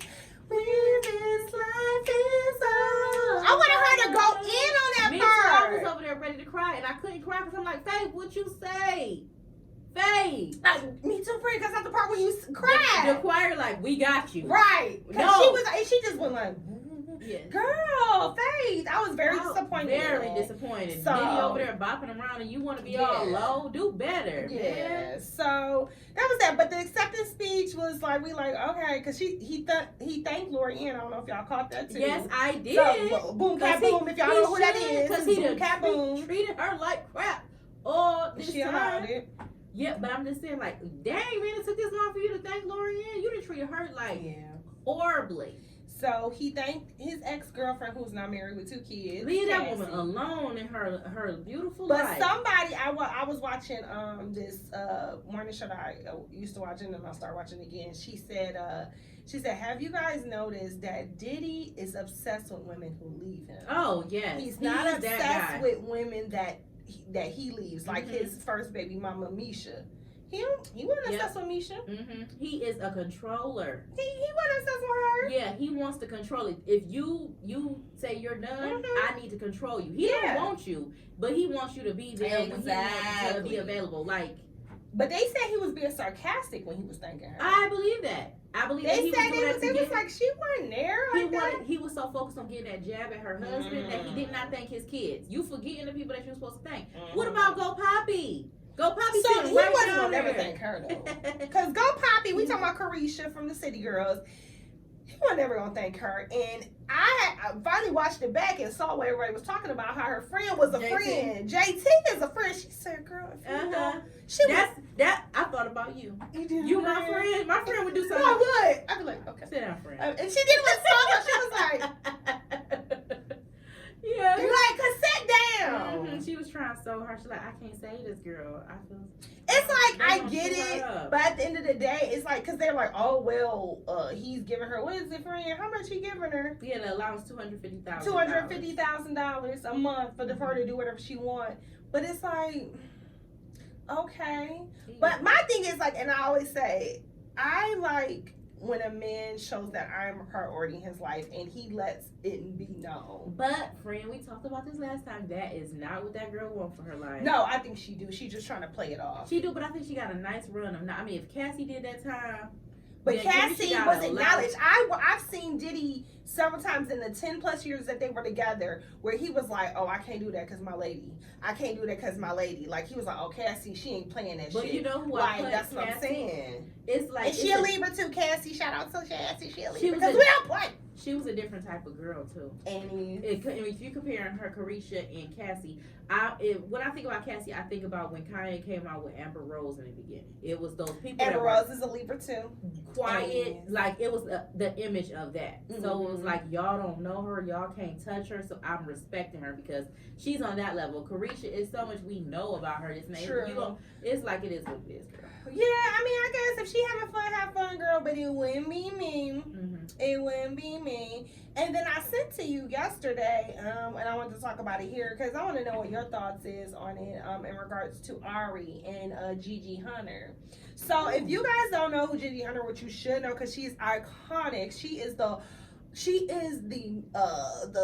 when this life is on. I wanted her to go in on that part. I was over there ready to cry, and I couldn't cry because I'm like, Faith, what you say? Faith. Me too, friend, because that's the part where you cried. The choir like, we got you. Right. No. She just went like, yes. Girl, Faith. I was very disappointed. Very disappointed. So, Diddy over there bopping around and you want to be all low? Do better. Yeah. Man. So that was that. But the acceptance speech was like, okay, because he thanked Lori Ann. I don't know if y'all caught that too. Yes, I did. So, boom, cat, boom. If y'all know who that is. Because he treated her like crap all this time. Yeah, but I'm just saying, like, dang, man, it took this long for you to thank Lori Ann. You done treated her like horribly. So he thanked his ex-girlfriend who's now married with 2 kids. Leave that woman alone in her beautiful But life. somebody, I was watching this morning show that I used to watch and then I started watching again. She said, have you guys noticed that Diddy is obsessed with women who leave him? Oh, yes. He's not obsessed with women that he leaves, like his first baby mama, Misha. He wasn't obsessed with Misha. Mm-hmm. He is a controller. He wasn't obsessed with her. Yeah, he wants to control it. If you say you're done, I need to control you. He don't want you, but he wants you to be there when he wants to be available. Like, but they said he was being sarcastic when he was thanking her. I believe that. I believe that he was doing that they was like she wasn't there. He was so focused on getting that jab at her husband that he did not thank his kids. You forgetting the people that you're supposed to thank. What about Go Papi? Go Papi. So he wasn't gonna never thank her though. Because Go Papi, we talking about Caresha from the City Girls. He was never gonna thank her. And I finally watched it back and saw what everybody was talking about, how her friend was a friend. JT is a friend. She said, "Girl, if you know, I thought about you. You my friend. My friend would do something. No, I would. I'd be like, okay, sit down, friend. And she did with Sandra. She was like, yeah, you like, sit down. Mm-hmm. She was trying so hard. She's like, I can't say this, girl. I feel. It's like I get it, but at the end of the day, it's like because they're like, oh well, he's giving her what is it, friend? How much he giving her? Yeah, the allowance $250,000. $250,000 a month for her to do whatever she want. But it's like, okay. But my thing is like, and I always say, I like when a man shows that I'm a priority in his life and he lets it be known. But, friend, we talked about this last time. That is not what that girl wants for her life. No, I think she do. She's just trying to play it off. She do, but I think she got a nice run of. I mean, if Cassie did that time. But Cassie was acknowledged. I've seen Diddy several times in the 10 plus years that they were together where he was like, oh, I can't do that because my lady. I can't do that because my lady. Like, he was like, okay, I see she ain't playing that shit. But you know who like, I put that's Cassie? what I'm saying. It's like, and she a Libra too, Cassie. Shout out to Cassie. She a Libra. She was because we don't play. She was a different type of girl too. And if you comparing her, Caresha and Cassie, when I think about Cassie, I think about when Kanye came out with Amber Rose in the beginning. It was those people. Amber Rose is a Libra too. Quiet, like it was the image of that. Mm-hmm. So it was like, y'all don't know her, y'all can't touch her. So I'm respecting her because she's on that level. Caresha is so much we know about her. This name, true. It's like it is what it is, girl. Yeah, I mean, I guess if she having fun, have fun, girl. But it wouldn't be me. Mm-hmm. It wouldn't be me. And then I sent to you yesterday, and I wanted to talk about it here because I want to know what your thoughts is on it in regards to Ari and Gigi Hunter. So if you guys don't know who Gigi Hunter, what you should know, because she's iconic. She is the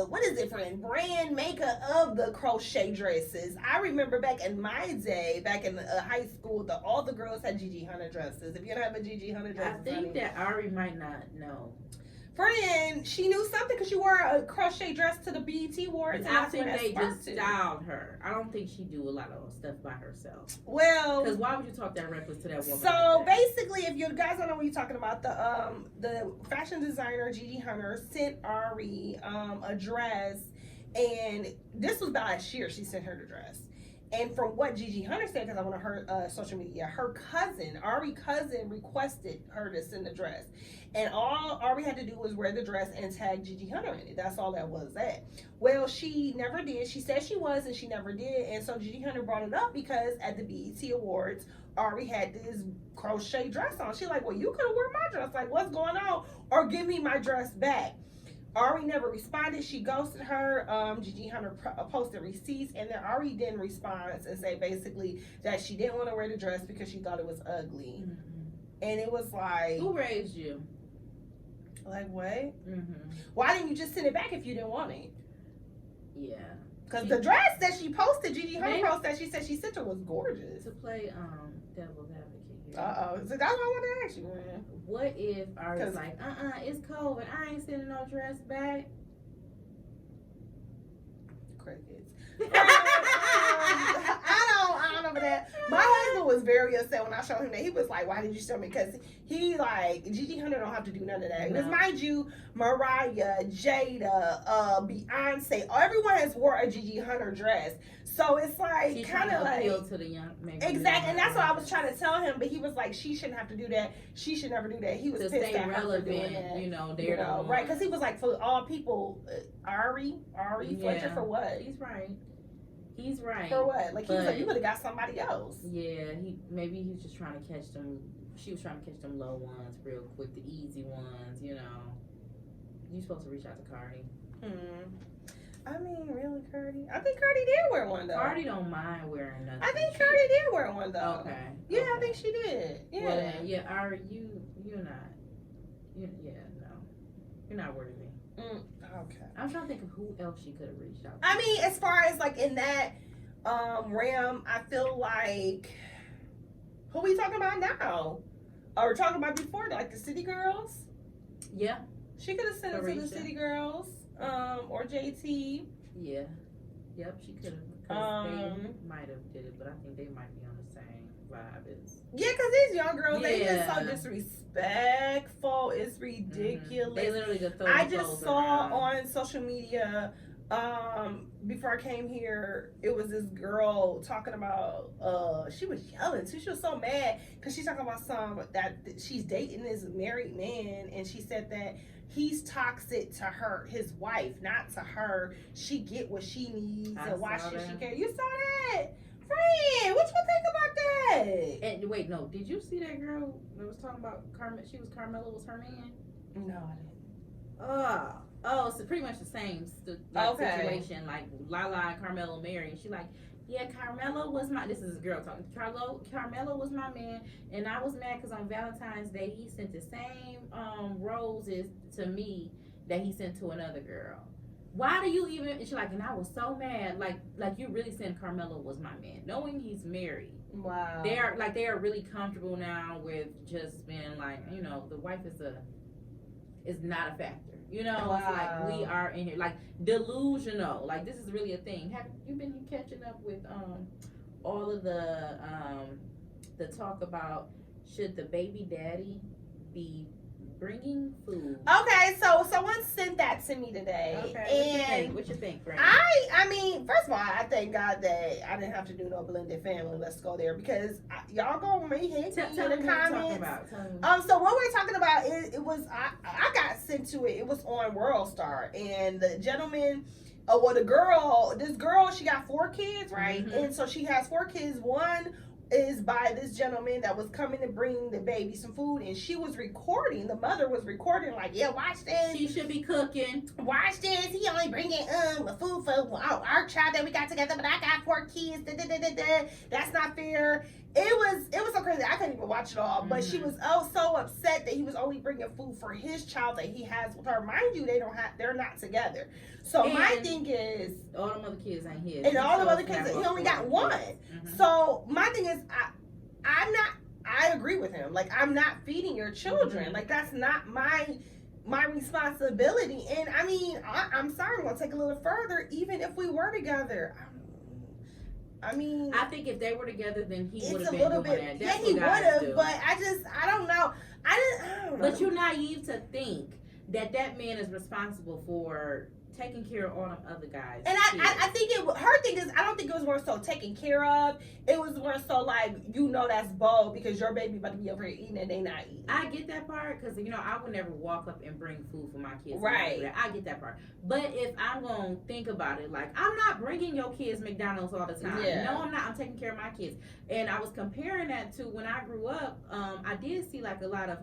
what is it, friend? Brand maker of the crochet dresses. I remember back in my day, back in high school, all the girls had Gigi Hunter dresses. If you don't have a Gigi Hunter dress, I think that Ari might not know. Friend, she knew something because she wore a crochet dress to the BET Awards. I think they just styled her. I don't think she do a lot of stuff by herself. Well, because why would you talk that reckless to that woman? So basically, if you guys don't know what you're talking about, the fashion designer Gigi Hunter sent Ari a dress, and this was about last year. She sent her the dress. And from what Gigi Hunter said, because I went on her social media, her cousin, Ari's cousin, requested her to send the dress. And all Ari had to do was wear the dress and tag Gigi Hunter in it. That's all that was that. Well, she never did. She said she was, and she never did. And so Gigi Hunter brought it up because at the BET Awards, Ari had this crochet dress on. She's like, well, you could have worn my dress. Like, what's going on? Or give me my dress back. Ari never responded. She ghosted her. Gigi Hunter posted receipts, and then Ari didn't respond and say basically that she didn't want to wear the dress because she thought it was ugly. Mm-hmm. And it was like, who raised you? Like what? Mm-hmm. Why didn't you just send it back if you didn't want it? Yeah. Because the dress that she posted, Gigi Hunter posted that she said she sent her was gorgeous. To play devil's advocate here. So that's what I wanted to ask you, man. What if Ari's like, it's cold, and I ain't sending no dress back? Crickets. I don't know about that. My husband was very upset when I showed him that. He was like, why did you show me? Because he like, Gigi Hunter don't have to do none of that. Because mind you, Mariah, Jada, Beyonce, everyone has wore a Gigi Hunter dress. So it's like kind of like appeal to the young, maybe exactly, and that's what I was trying to tell him. But he was like, "She shouldn't have to do that. She should never do that." He was to pissed stay at her for doing relevant, that. Right? Because he was like, for all people, Ari Fletcher for what? He's right. For what? Like he was like, you could have got somebody else. Yeah, maybe he was just trying to catch them. She was trying to catch them low ones real quick, the easy ones. You supposed to reach out to Cardi. I mean, really, Cardi? I think Cardi did wear one, though. Cardi don't mind wearing nothing. I think Cardi did wear one, though. Okay. Yeah, okay. I think she did. Yeah. Well, then, yeah, Ari, you're not. No. You're not worthy. Okay. I'm trying to think of who else she could have reached out to. I mean, as far as, like, in that realm, I feel like, who we talking about now? Or we're talking about before, like, the City Girls? Yeah. She could have sent it to the City Girls. Or JT. Yeah. Yep, she could have. They might have did it, but I think they might be on the same vibe as. Yeah, because these young girls, they just so disrespectful. It's ridiculous. They literally just I just saw on social media, before I came here, it was this girl talking about, she was yelling too. She was so mad because she's talking about that she's dating this married man, and she said that he's toxic to her, his wife, not to her. She get what she needs, and why should she care? You saw that? Friend, what you think about that? And wait, no, did you see that girl that was talking about Carmelo was her man? No, I didn't. Oh, so pretty much the same situation. Like Lala and Carmelo married, and she like, yeah, Carmelo was this is a girl talking. Carmelo was my man, and I was mad because on Valentine's Day he sent the same roses to me that he sent to another girl. Why do you even? And she's like, and I was so mad. Like you really said Carmelo was my man, knowing he's married. Wow. They are really comfortable now with just being like, the wife is not a factor. You know, Wow. It's like we are in here, like delusional. Like this is really a thing. Have you been catching up with all of the talk about should the baby daddy be bringing food? Okay, so someone sent that to me today. Okay, and what you think, friend? I mean, first of all, I thank God that I didn't have to do no blended family. Let's go there because y'all gonna hate me in the comments. So what we're talking about is I got sent to it. It was on World Star, and the gentleman. This girl, she got 4 kids, right? Mm-hmm. And so she has 4 kids. One is by this gentleman that was coming to bring the baby some food, and she was recording. The mother was recording, like, yeah, watch this. She should be cooking. Watch this. He only bringing food for our child that we got together, but I got 4 kids. That's not fair. It was so crazy. I couldn't even watch it all. But she was so upset that he was only bringing food for his child that he has with her. Mind you, they're not together. So my thing is, all them other kids ain't his. And all the other kids, he only got 1. Mm-hmm. So my thing is, I agree with him. Like, I'm not feeding your children. Mm-hmm. Like, that's not my responsibility. And I mean, I'm sorry, I'm gonna take a little further. Even if we were together, I mean, I think if they were together, then he would have been doing that. That's he would have. But I don't know. I don't know. But you're naive to think that man is responsible for taking care of all them other guys. And I think her thing is, I don't think it was more so taken care of. It was more so like, that's bold because your baby about to be over here eating and they not eating. I get that part because, I would never walk up and bring food for my kids. Right. I get that part. But if I'm going to think about it, like, I'm not bringing your kids McDonald's all the time. Yeah. No, I'm not. I'm taking care of my kids. And I was comparing that to when I grew up, I did see like a lot of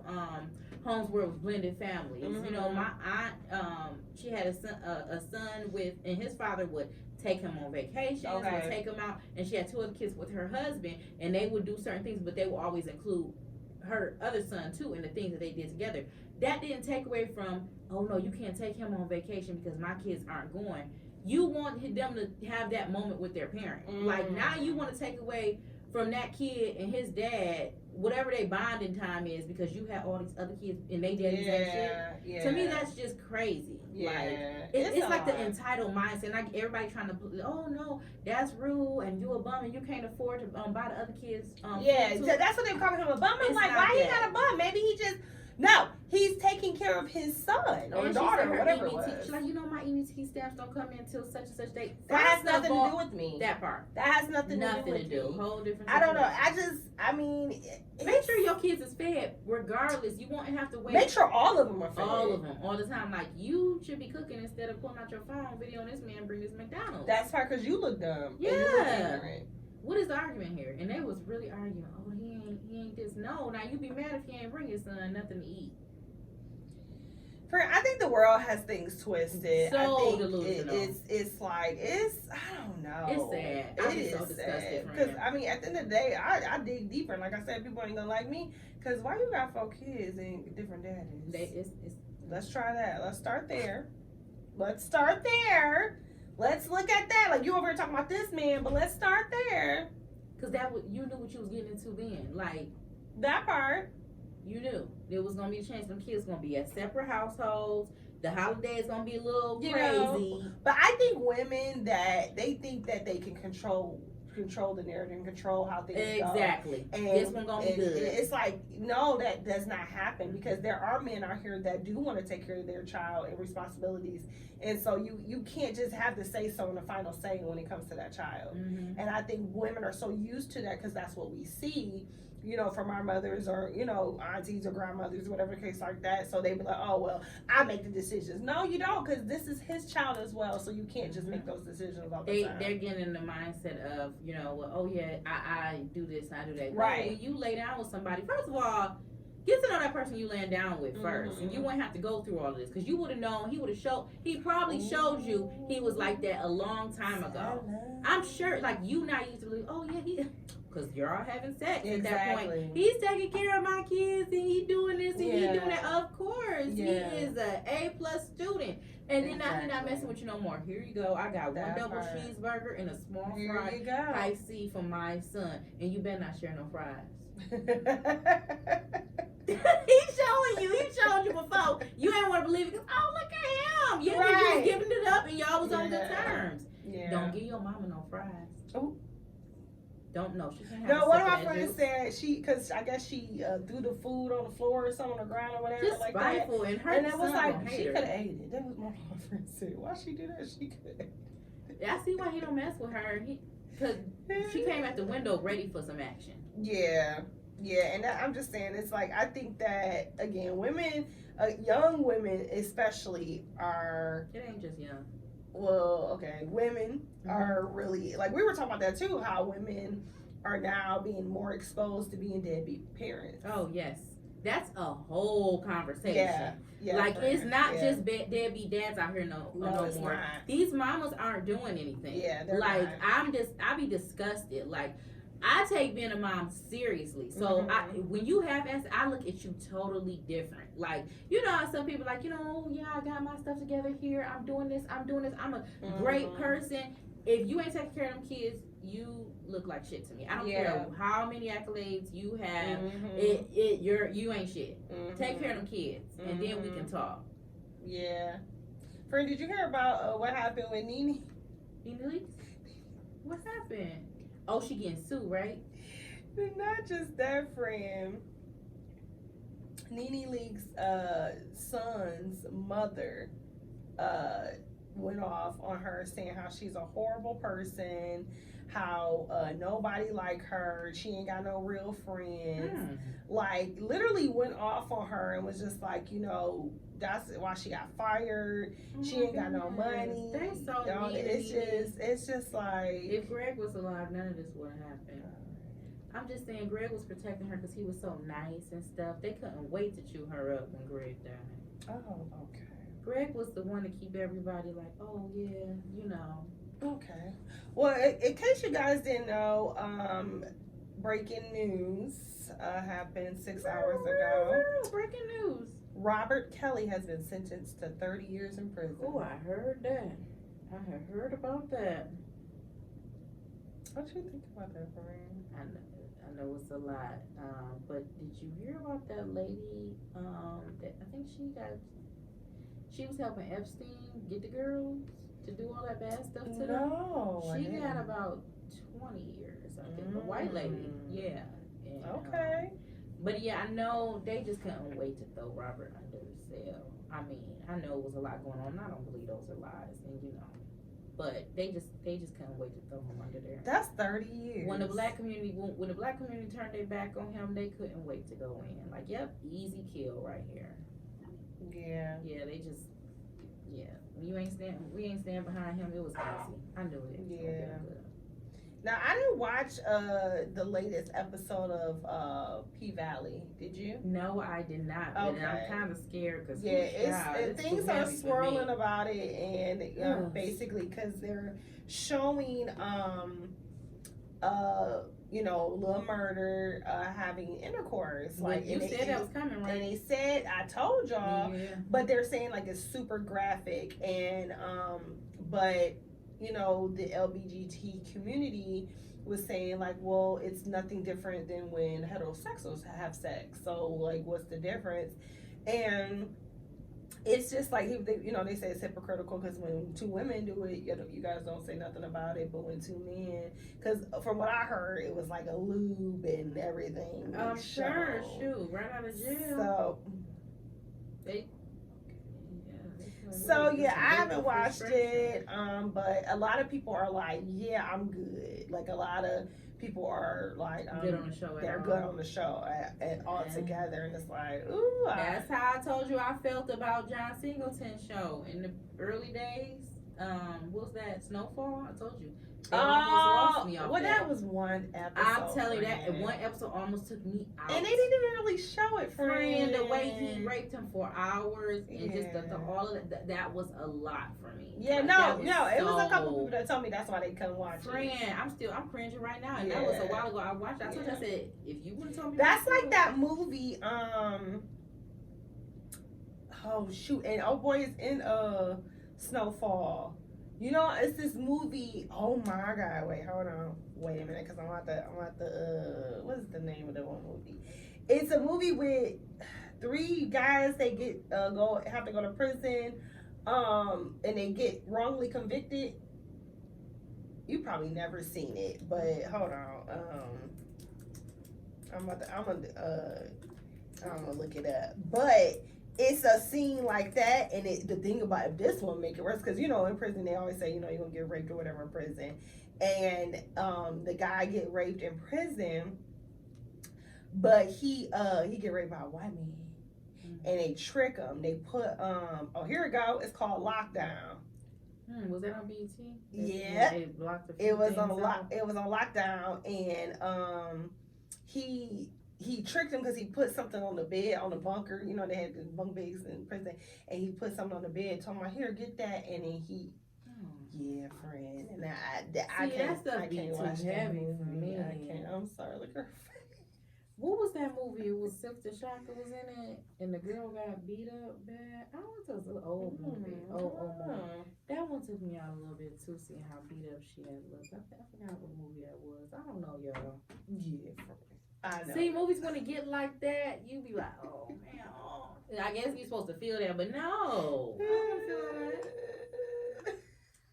homes where it was blended families. Mm-hmm. My aunt, she had a son and his father would take him on vacations, would take him out, and she had 2 other kids with her husband, and they would do certain things, but they would always include her other son too in the things that they did together. That didn't take away from, oh no, you can't take him on vacation because my kids aren't going. You want them to have that moment with their parent. Mm-hmm. Like, now you want to take away from that kid and his dad whatever their bonding time is because you have all these other kids and they daddies and shit. Yeah. To me, that's just crazy. Yeah. Like, it's like the entitled mindset. Like, everybody trying to, oh no, that's rude and you a bum and you can't afford to buy the other kids. That's what they're calling him, a bum. I'm like, why he not a bum? Maybe he just. No, he's taking care of his son or daughter or whatever it was. She's like, my EBT stamps don't come in until such and such date. That has nothing to do with me. That part. That has nothing to do with me. Whole different situation. I don't know. Make sure your kids is fed regardless. You won't have to wait. Make sure all of them are fed. All of them, all the time. Like, you should be cooking instead of pulling out your phone, video on this man bring this McDonald's. That's hard because you look dumb. Yeah. What is the argument here? And they was really arguing, oh, he ain't this. No, now you be mad if he ain't bring his son nothing to eat. I think the world has things twisted. So I think delusional. It's like, I don't know. It's sad. It is so disgusting. Because, at the end of the day, I dig deeper. And like I said, people ain't gonna like me. Because why you got 4 kids and different daddies? Let's try that. Let's start there. Let's look at that. Like, you over here talking about this man, but let's start there. Because you knew what you was getting into then. Like, that part. You knew there was gonna be a change. Them kids gonna be at separate households. The holidays gonna be a little crazy. But I think women that they think that they can control the narrative and control how things go. Exactly. And this one gonna be good. It's like, no, that does not happen because there are men out here that do want to take care of their child and responsibilities. And so you can't just have the say so and the final say when it comes to that child. Mm-hmm. And I think women are so used to that because that's what we see. From our mothers or, aunties or grandmothers, whatever the case like that. So they be like, oh, well, I make the decisions. No, you don't, because this is his child as well. So you can't just make those decisions all the time. They're getting in the mindset of, well, oh, yeah, I do this, I do that. Right. When you lay down with somebody, first of all, get to know that person you laying down with first. Mm-hmm. And you wouldn't have to go through all of this. Because you would have known, he probably showed you he was like that a long time ago. I'm sure, like, you not used to believe, oh, yeah, because you're all having sex at that point. He's taking care of my kids and he doing this and he doing that. Of course. He is a A+ student. And then now he's not messing with you no more. Here you go. I got one double cheeseburger and a small fry high C for my son. And you better not share no fries. He showing you. He showed you before. You ain't want to believe it because, oh, look at him. You Right. was giving it up and y'all was on good terms. Yeah. Don't give your mama no fries. Oh. Don't know. She can't have No, one of my that friends juice. said because I guess she threw the food on the floor or something on the ground or whatever Just like spiteful that. And her And it was son like gonna she hate could her. have ate it. That was one of my friends said. Why she do that? She could. I see why he don't mess with her. Because she came at the window ready for some action. Yeah, yeah, and I'm just saying, it's like I think that again, women, young women especially are. It ain't just young. Well, okay, women are really like we were talking about that too. How women are now being more exposed to being deadbeat parents. Oh yes, that's a whole conversation. Yeah, like it's not just deadbeat dads out here no more. Not. These mamas aren't doing anything. Yeah, they're like not. I be disgusted. Like I take being a mom seriously. So when you have S, I look at you totally different. Like you know how some people like I got my stuff together here. I'm doing this. I'm a great person. If you ain't taking care of them kids, you look like shit to me. I don't care how many accolades you have. You ain't shit. Take care of them kids, and then we can talk. Yeah. Friend, did you hear about what happened with Nene? Nene? What happened? Oh, she getting sued, right? Not just that, friend. Nene Leak's son's mother went off on her saying how she's a horrible person, how nobody like her, she ain't got no real friends. Like literally went off on her and was just like, that's why she got fired. She ain't got no money. They so mean. It's just like if Greg was alive, none of this would have happened. I'm just saying Greg was protecting her because he was so nice and stuff. They couldn't wait to chew her up when Greg died. Oh, okay. Greg was the one to keep everybody like, oh yeah, Okay. Well, in case you guys didn't know, breaking news happened 6 hours ago. Breaking news. Robert Kelly has been sentenced to 30 years in prison. Oh, I heard that. I had heard about that. What you think about that, friend? I know it's a lot. But did you hear about that lady? That I think she was helping Epstein get the girls to do all that bad stuff to them. No, she got about 20 years, I think. A white lady, yeah. And, okay. But yeah, I know they just couldn't wait to throw Robert under the cell. I mean, I know it was a lot going on. I don't believe those are lies, and but they just couldn't wait to throw him under there. That's 30 years. When the black community turned their back on him, they couldn't wait to go in. Like, yep, easy kill right here. Yeah. Yeah, we ain't stand behind him. It was easy. I knew it. Yeah. Now I didn't watch the latest episode of P-Valley. Did you? No, I did not. Okay. But I'm kind of scared because things are swirling about it, and basically because they're showing Lil Murder having intercourse. Like you said, that was coming, right? And they said, I told y'all, but they're saying like it's super graphic, and but the LGBT community was saying like, well, it's nothing different than when heterosexuals have sex. So like, what's the difference? And it's just like they say it's hypocritical because when two women do it, you guys don't say nothing about it, but when two men, because from what I heard, it was like a lube and everything. I'm sure, shoot, right out of jail. So I haven't watched it, but a lot of people are like, yeah, I'm good. Like a lot of people are like, good on the show. They're good on the show all together, and it's like, ooh. That's how I told you I felt about John Singleton's show in the early days. What was that? Snowfall? I told you. That was one episode. I'm telling you that one episode almost took me out. And they didn't really show it, friend. The way he raped him for hours and just all of that, that was a lot for me. Yeah, like, it was a couple people that told me that's why they couldn't watch it. Friend, I'm cringing right now, and that was a while ago. I watched it. I told you, I said, if you would have told me, that's like that movie. Oh shoot! And oh boy, it's in Snowfall. It's this movie. Oh my God! Wait, hold on. Wait a minute, because I'm at the. What is the name of the one movie? It's a movie with. 3 guys they get have to go to prison, and they get wrongly convicted. You probably never seen it, but hold on. I'm gonna look it up, but it's a scene like that, and the thing about this one make it worse because in prison they always say you're gonna get raped or whatever in prison, and the guy get raped in prison, but he get raped by a white man, and they trick him. They put here we go. It's called Lockdown. Was that on BET? Yeah, it was on Lockdown, and he tricked him because he put something on the bed on the bunker. They had the bunk beds in prison, and he put something on the bed. Told him, "Here, get that," and then yeah, friend. And I can't watch that movie. I can't. I'm sorry, look at her face. What was that movie? It was Silk the Shocker was in it, and the girl got beat up bad. I don't know if it was an old movie. Old movie. That one took me out a little bit too, seeing how beat up she had looked. I forgot what movie that was. I don't know, y'all. Yeah, I know. See, movies when it get like that, you be like, oh man, oh. I guess you're supposed to feel that, but no, I don't feel that.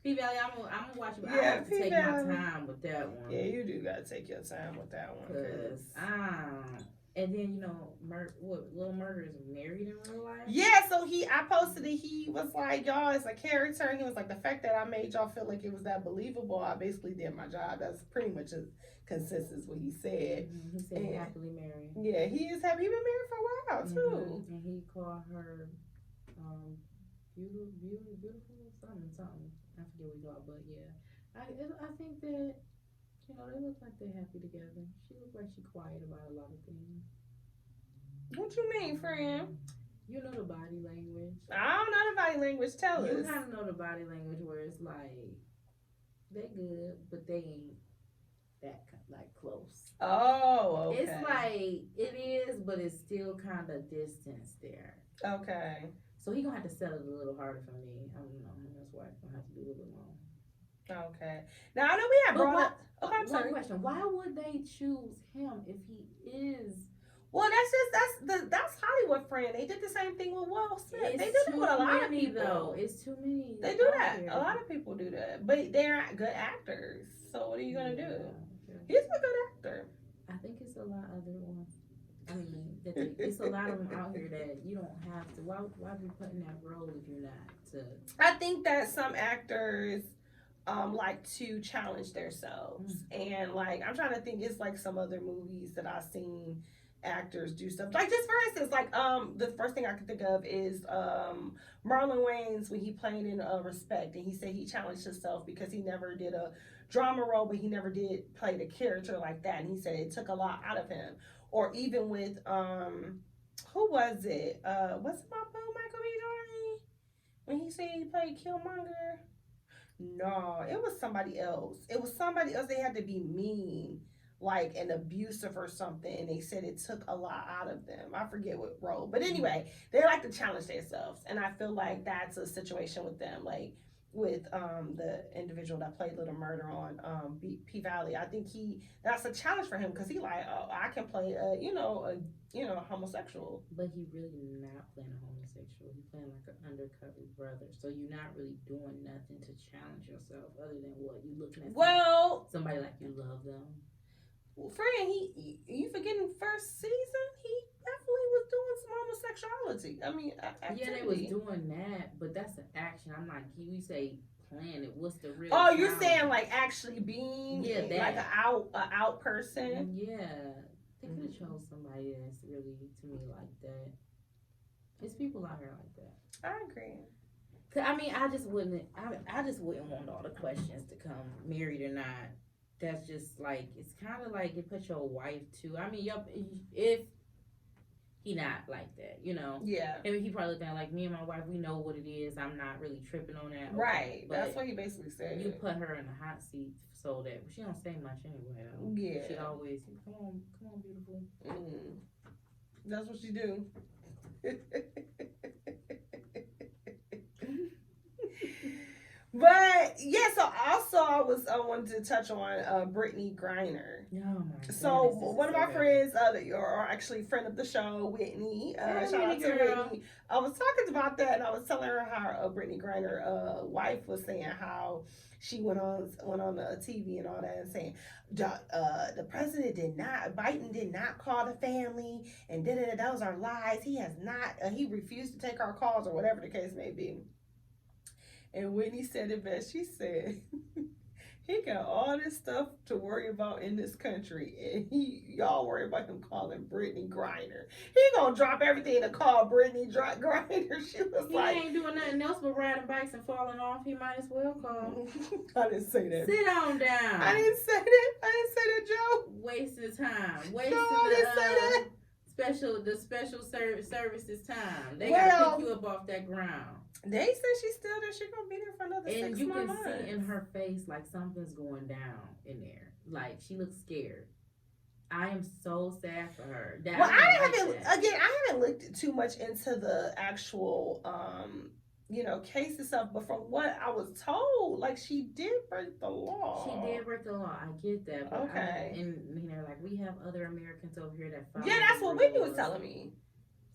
P-Valley, I'm gonna watch it, but I have to take my time with that one. Yeah, you do gotta take your time with that one. And then Little Murder is married in real life? Yeah, so I posted it. He was like, y'all, it's a character. And he was like, the fact that I made y'all feel like it was that believable, I basically did my job. That's pretty much a consensus what he said. He said happily married. Yeah, he is happy. He been married for a while too. And he called her beautiful something. I forget what he called, but yeah, I think that they look like they're happy together. She looks like she's quiet about a lot of things. What you mean, friend? You know the body language. I don't know the body language. Tell us. You kind of know the body language where it's like they good, but they ain't that like close. Oh, okay. It's like it is, but it's still kind of distance there. Okay. So he gonna have to sell it a little harder for me. I don't know. That's why I'm gonna have to do a little bit more. Okay. Now I know we have brought up. Okay, I'm sorry. One question: why would they choose him if he is? Well, that's Hollywood, friend. They did the same thing with Will Smith. They do it with a lot of people. Though. It's too many. They do that. A lot of people do that, but they're not good actors. So what are you gonna do? Okay. He's a good actor. I think it's a lot of other ones. I mean, it's a lot of them out here that you don't have to. Why be putting that role if you're not to? I think that some actors like to challenge themselves, and like I'm trying to think. It's like some other movies that I've seen actors do stuff. Like just for instance, like the first thing I can think of is Marlon Wayans when he played in Respect, and he said he challenged himself because he never did a drama role, but he never did play the character like that, and he said it took a lot out of him. Or even with who was it? Was it my boo Michael B. Jordan when he said he played Killmonger? No, it was somebody else. It was somebody else. They had to be mean, like and abusive or something, and they said it took a lot out of them. I forget what role, but anyway, they like to challenge themselves, and I feel like that's a situation with them, like with the individual that played Little Murder on P-Valley. I think that's a challenge for him because he like, oh, I can play a homosexual. But he really not playing a homosexual. He's playing like an undercover brother. So you're not really doing nothing to challenge yourself other than what you looking at. Somebody like you love them. Well, friend, you forgetting first season? He definitely was doing some homosexuality. I mean, activity. Yeah, they was doing that, but that's an action. I'm like, we say plan it. What's the real? Oh, you're saying like actually being like an out person? Yeah, they could have chose somebody that's really to me like that. It's people out here like that. I agree. I mean, I just wouldn't want all the questions to come, married or not. That's just like, it's kind of like it puts your wife too. I mean, if he not like that, Yeah. I mean, he probably looking at like, me and my wife, we know what it is. I'm not really tripping on that. Right. That's what he basically said. You put her in the hot seat so that she don't say much anyway. Though. Yeah. She always, come on, beautiful. That's what she do. But yeah, so also I wanted to touch on Brittany Griner. Oh my So goodness, one of my friends, or actually friend of the show, Whitney. Shout out to Whitney. I was talking about that, and I was telling her how Brittany Griner, wife, was saying how she went on the TV and all that, and saying the president Biden did not call the family, and those are lies. He has not. He refused to take our calls, or whatever the case may be. And Whitney said it best. She said, he got all this stuff to worry about in this country, and y'all worry about him calling Brittany Griner. He gonna drop everything to call Brittany Griner. She was he ain't doing nothing else but riding bikes and falling off. He might as well call. I didn't say that. Sit on down. I didn't say that, Joe. Wasting time. The special services time. They gotta pick you up off that ground. They said she's still there. She's gonna be there for another 6 months. And you can see in her face like something's going down in there. Like she looks scared. I am so sad for her. I haven't looked too much into the actual case and stuff, but from what I was told, like she did break the law. She did break the law. I get that. But okay. Like we have other Americans over here that follow. Yeah, that's what Whitney was telling me.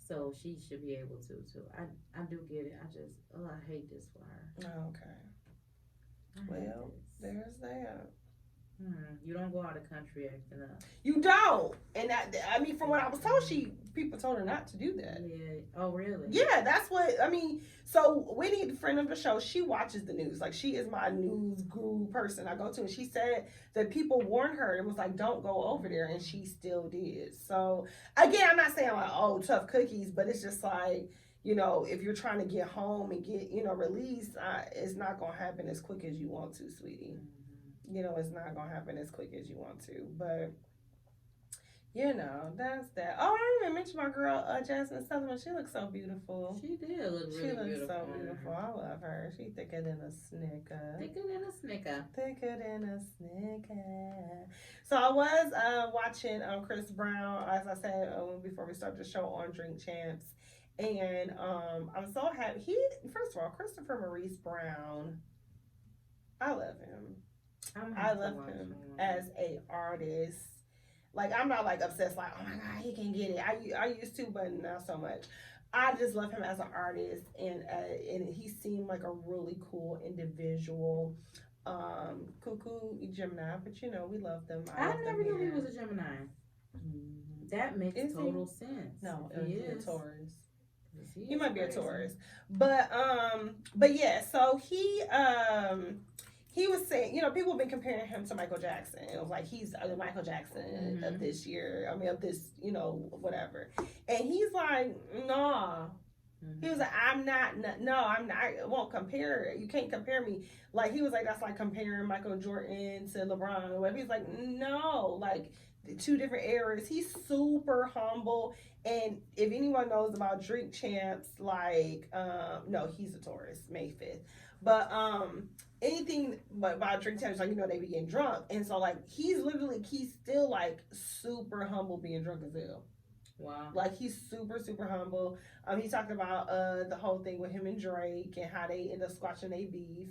So she should be able to too. I do get it. I hate this for her. Oh, okay. Well, there's that. You don't go out of country acting up. You don't. And from what I was told, people told her not to do that. Yeah. Oh, really? Yeah, that's what, so Whitney, the friend of the show, she watches the news. Like, she is my news guru person I go to. And she said that people warned her and was like, don't go over there. And she still did. So, again, I'm not saying like, oh, tough cookies, but it's just like, if you're trying to get home and get, released, it's not going to happen as quick as you want to, sweetie. It's not going to happen as quick as you want to. But, that's that. Oh, I didn't even mention my girl, Jasmine Sullivan. She looks so beautiful. She did look really beautiful. She looks so beautiful. I love her. She thicker than a snicker. Thicker than a snicker. So I was watching Chris Brown, as I said before we started the show, on Drink Champs. And I'm so happy. First of all, Christopher Maurice Brown, I love him. I love him as a artist. Like, I'm not like obsessed, like, oh my God, he can get it. I used to, but not so much. I just love him as an artist, and he seemed like a really cool individual. Cuckoo Gemini, but we love them. I never knew he was a Gemini. That makes total sense. No, he is a Taurus. He might be a Taurus, but yeah. So he was saying, people have been comparing him to Michael Jackson. It was like, he's the Michael Jackson of this year. Of this, whatever. And he's like, nah. He was like, I'm not. I won't compare. You can't compare me. Like, he was like, that's like comparing Michael Jordan to LeBron or whatever. He's like, no, like, two different eras. He's super humble. And if anyone knows about Drink Champs, like, no, he's a Taurus, May 5th. But anything but about Drink Champs, like, they be getting drunk. And so, like, he's still, like, super humble being drunk as hell. Wow. Like, he's super, super humble. He talked about the whole thing with him and Drake and how they end up squashing their beef.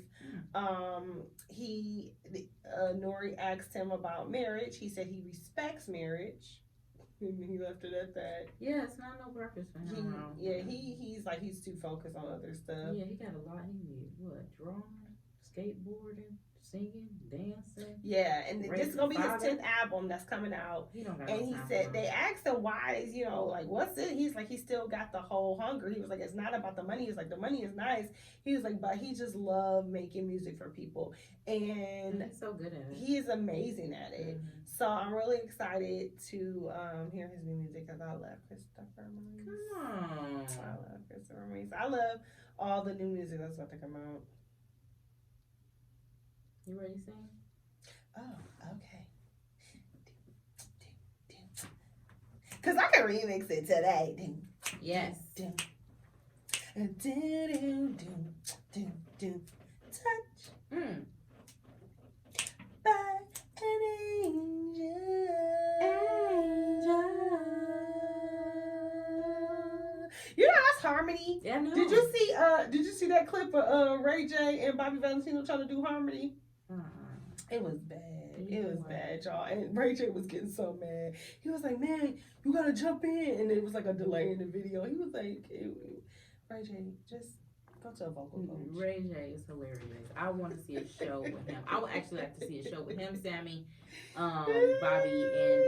Nori asked him about marriage. He said he respects marriage. He left it at that. Yeah, it's not no breakfast for him. He's too focused on other stuff. Yeah, he got a lot. He need drawing, skateboarding, singing, dancing. Yeah, and this is gonna be his 10th album that's coming out. And he said they asked him why is like what's it? He's like, he still got the whole hunger. He was like, it's not about the money. He's like, the money is nice. He was like, but he just loved making music for people, and he's so good at it. He is amazing at it. So I'm really excited to hear his new music because I love Christopher Maurice. Come on, I love Christopher Maurice. I love all the new music that's about to come out. You ready to sing? Oh, okay. Because I can remix it today. Yes. Touch. By an angel. That's harmony. Yeah, I know. Did you see that clip of Ray J and Bobby Valentino trying to do harmony? It was bad. It was bad, y'all. And Ray J was getting so mad. He was like, "Man, you gotta jump in." And it was like a delay in the video. He was like, "Ray J, just go to a vocal coach." Ray J is hilarious. I want to see a show with him. I would actually like to see a show with him, Sammy, Bobby, and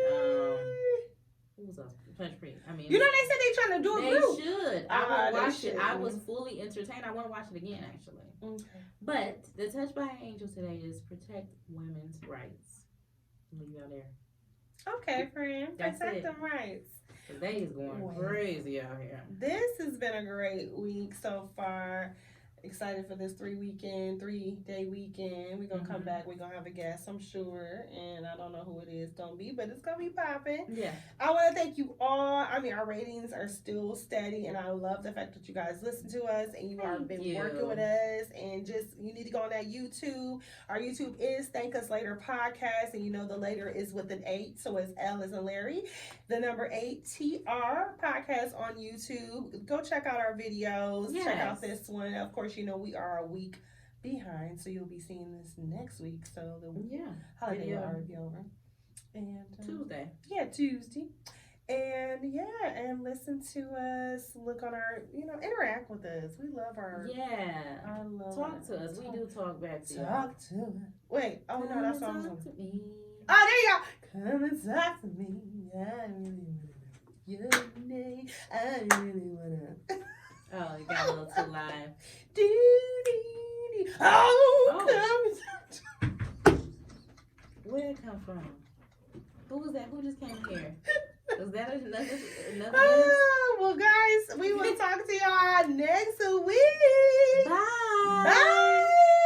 who was up? Punch Pre. I mean, you know they said they trying to do a group. They should. I would watch it. I was fully entertained. I want to watch it again, actually. Okay. But the touch by an angel today is protect women's rights. Leave y'all there. Okay, friend. That's Protect it. them rights. Today is going crazy out here. This has been a great week so far. Excited for this 3-day weekend. We're going to come back. We're going to have a guest, I'm sure. And I don't know who it is going to be, but it's going to be popping. Yeah. I want to thank you all. I mean, our ratings are still steady, and I love the fact that you guys listen to us and you have been working with us. And just, you need to go on that YouTube. Our YouTube is Thank Us Later Podcast, and you know the later is with an 8, so it's L as in Larry. The number 8TR Podcast on YouTube. Go check out our videos. Yes. Check out this one. Of course, you know we are a week behind, so you'll be seeing this next week. So the holiday will already be over. And Tuesday. Yeah, Tuesday. And and listen to us. Look on our, interact with us. We love our. Yeah. I love talk to us. We do talk back to you. Talk to us. Wait. Oh no, that's what I'm talk to me. Oh, there you go. Come and talk to me. I really wanna know your name. I really wanna. Oh, you got a little too live. Oh, come. Where did it come from? Who was that? Who just came here? Was that another well, guys, we will talk to y'all next week. Bye. Bye.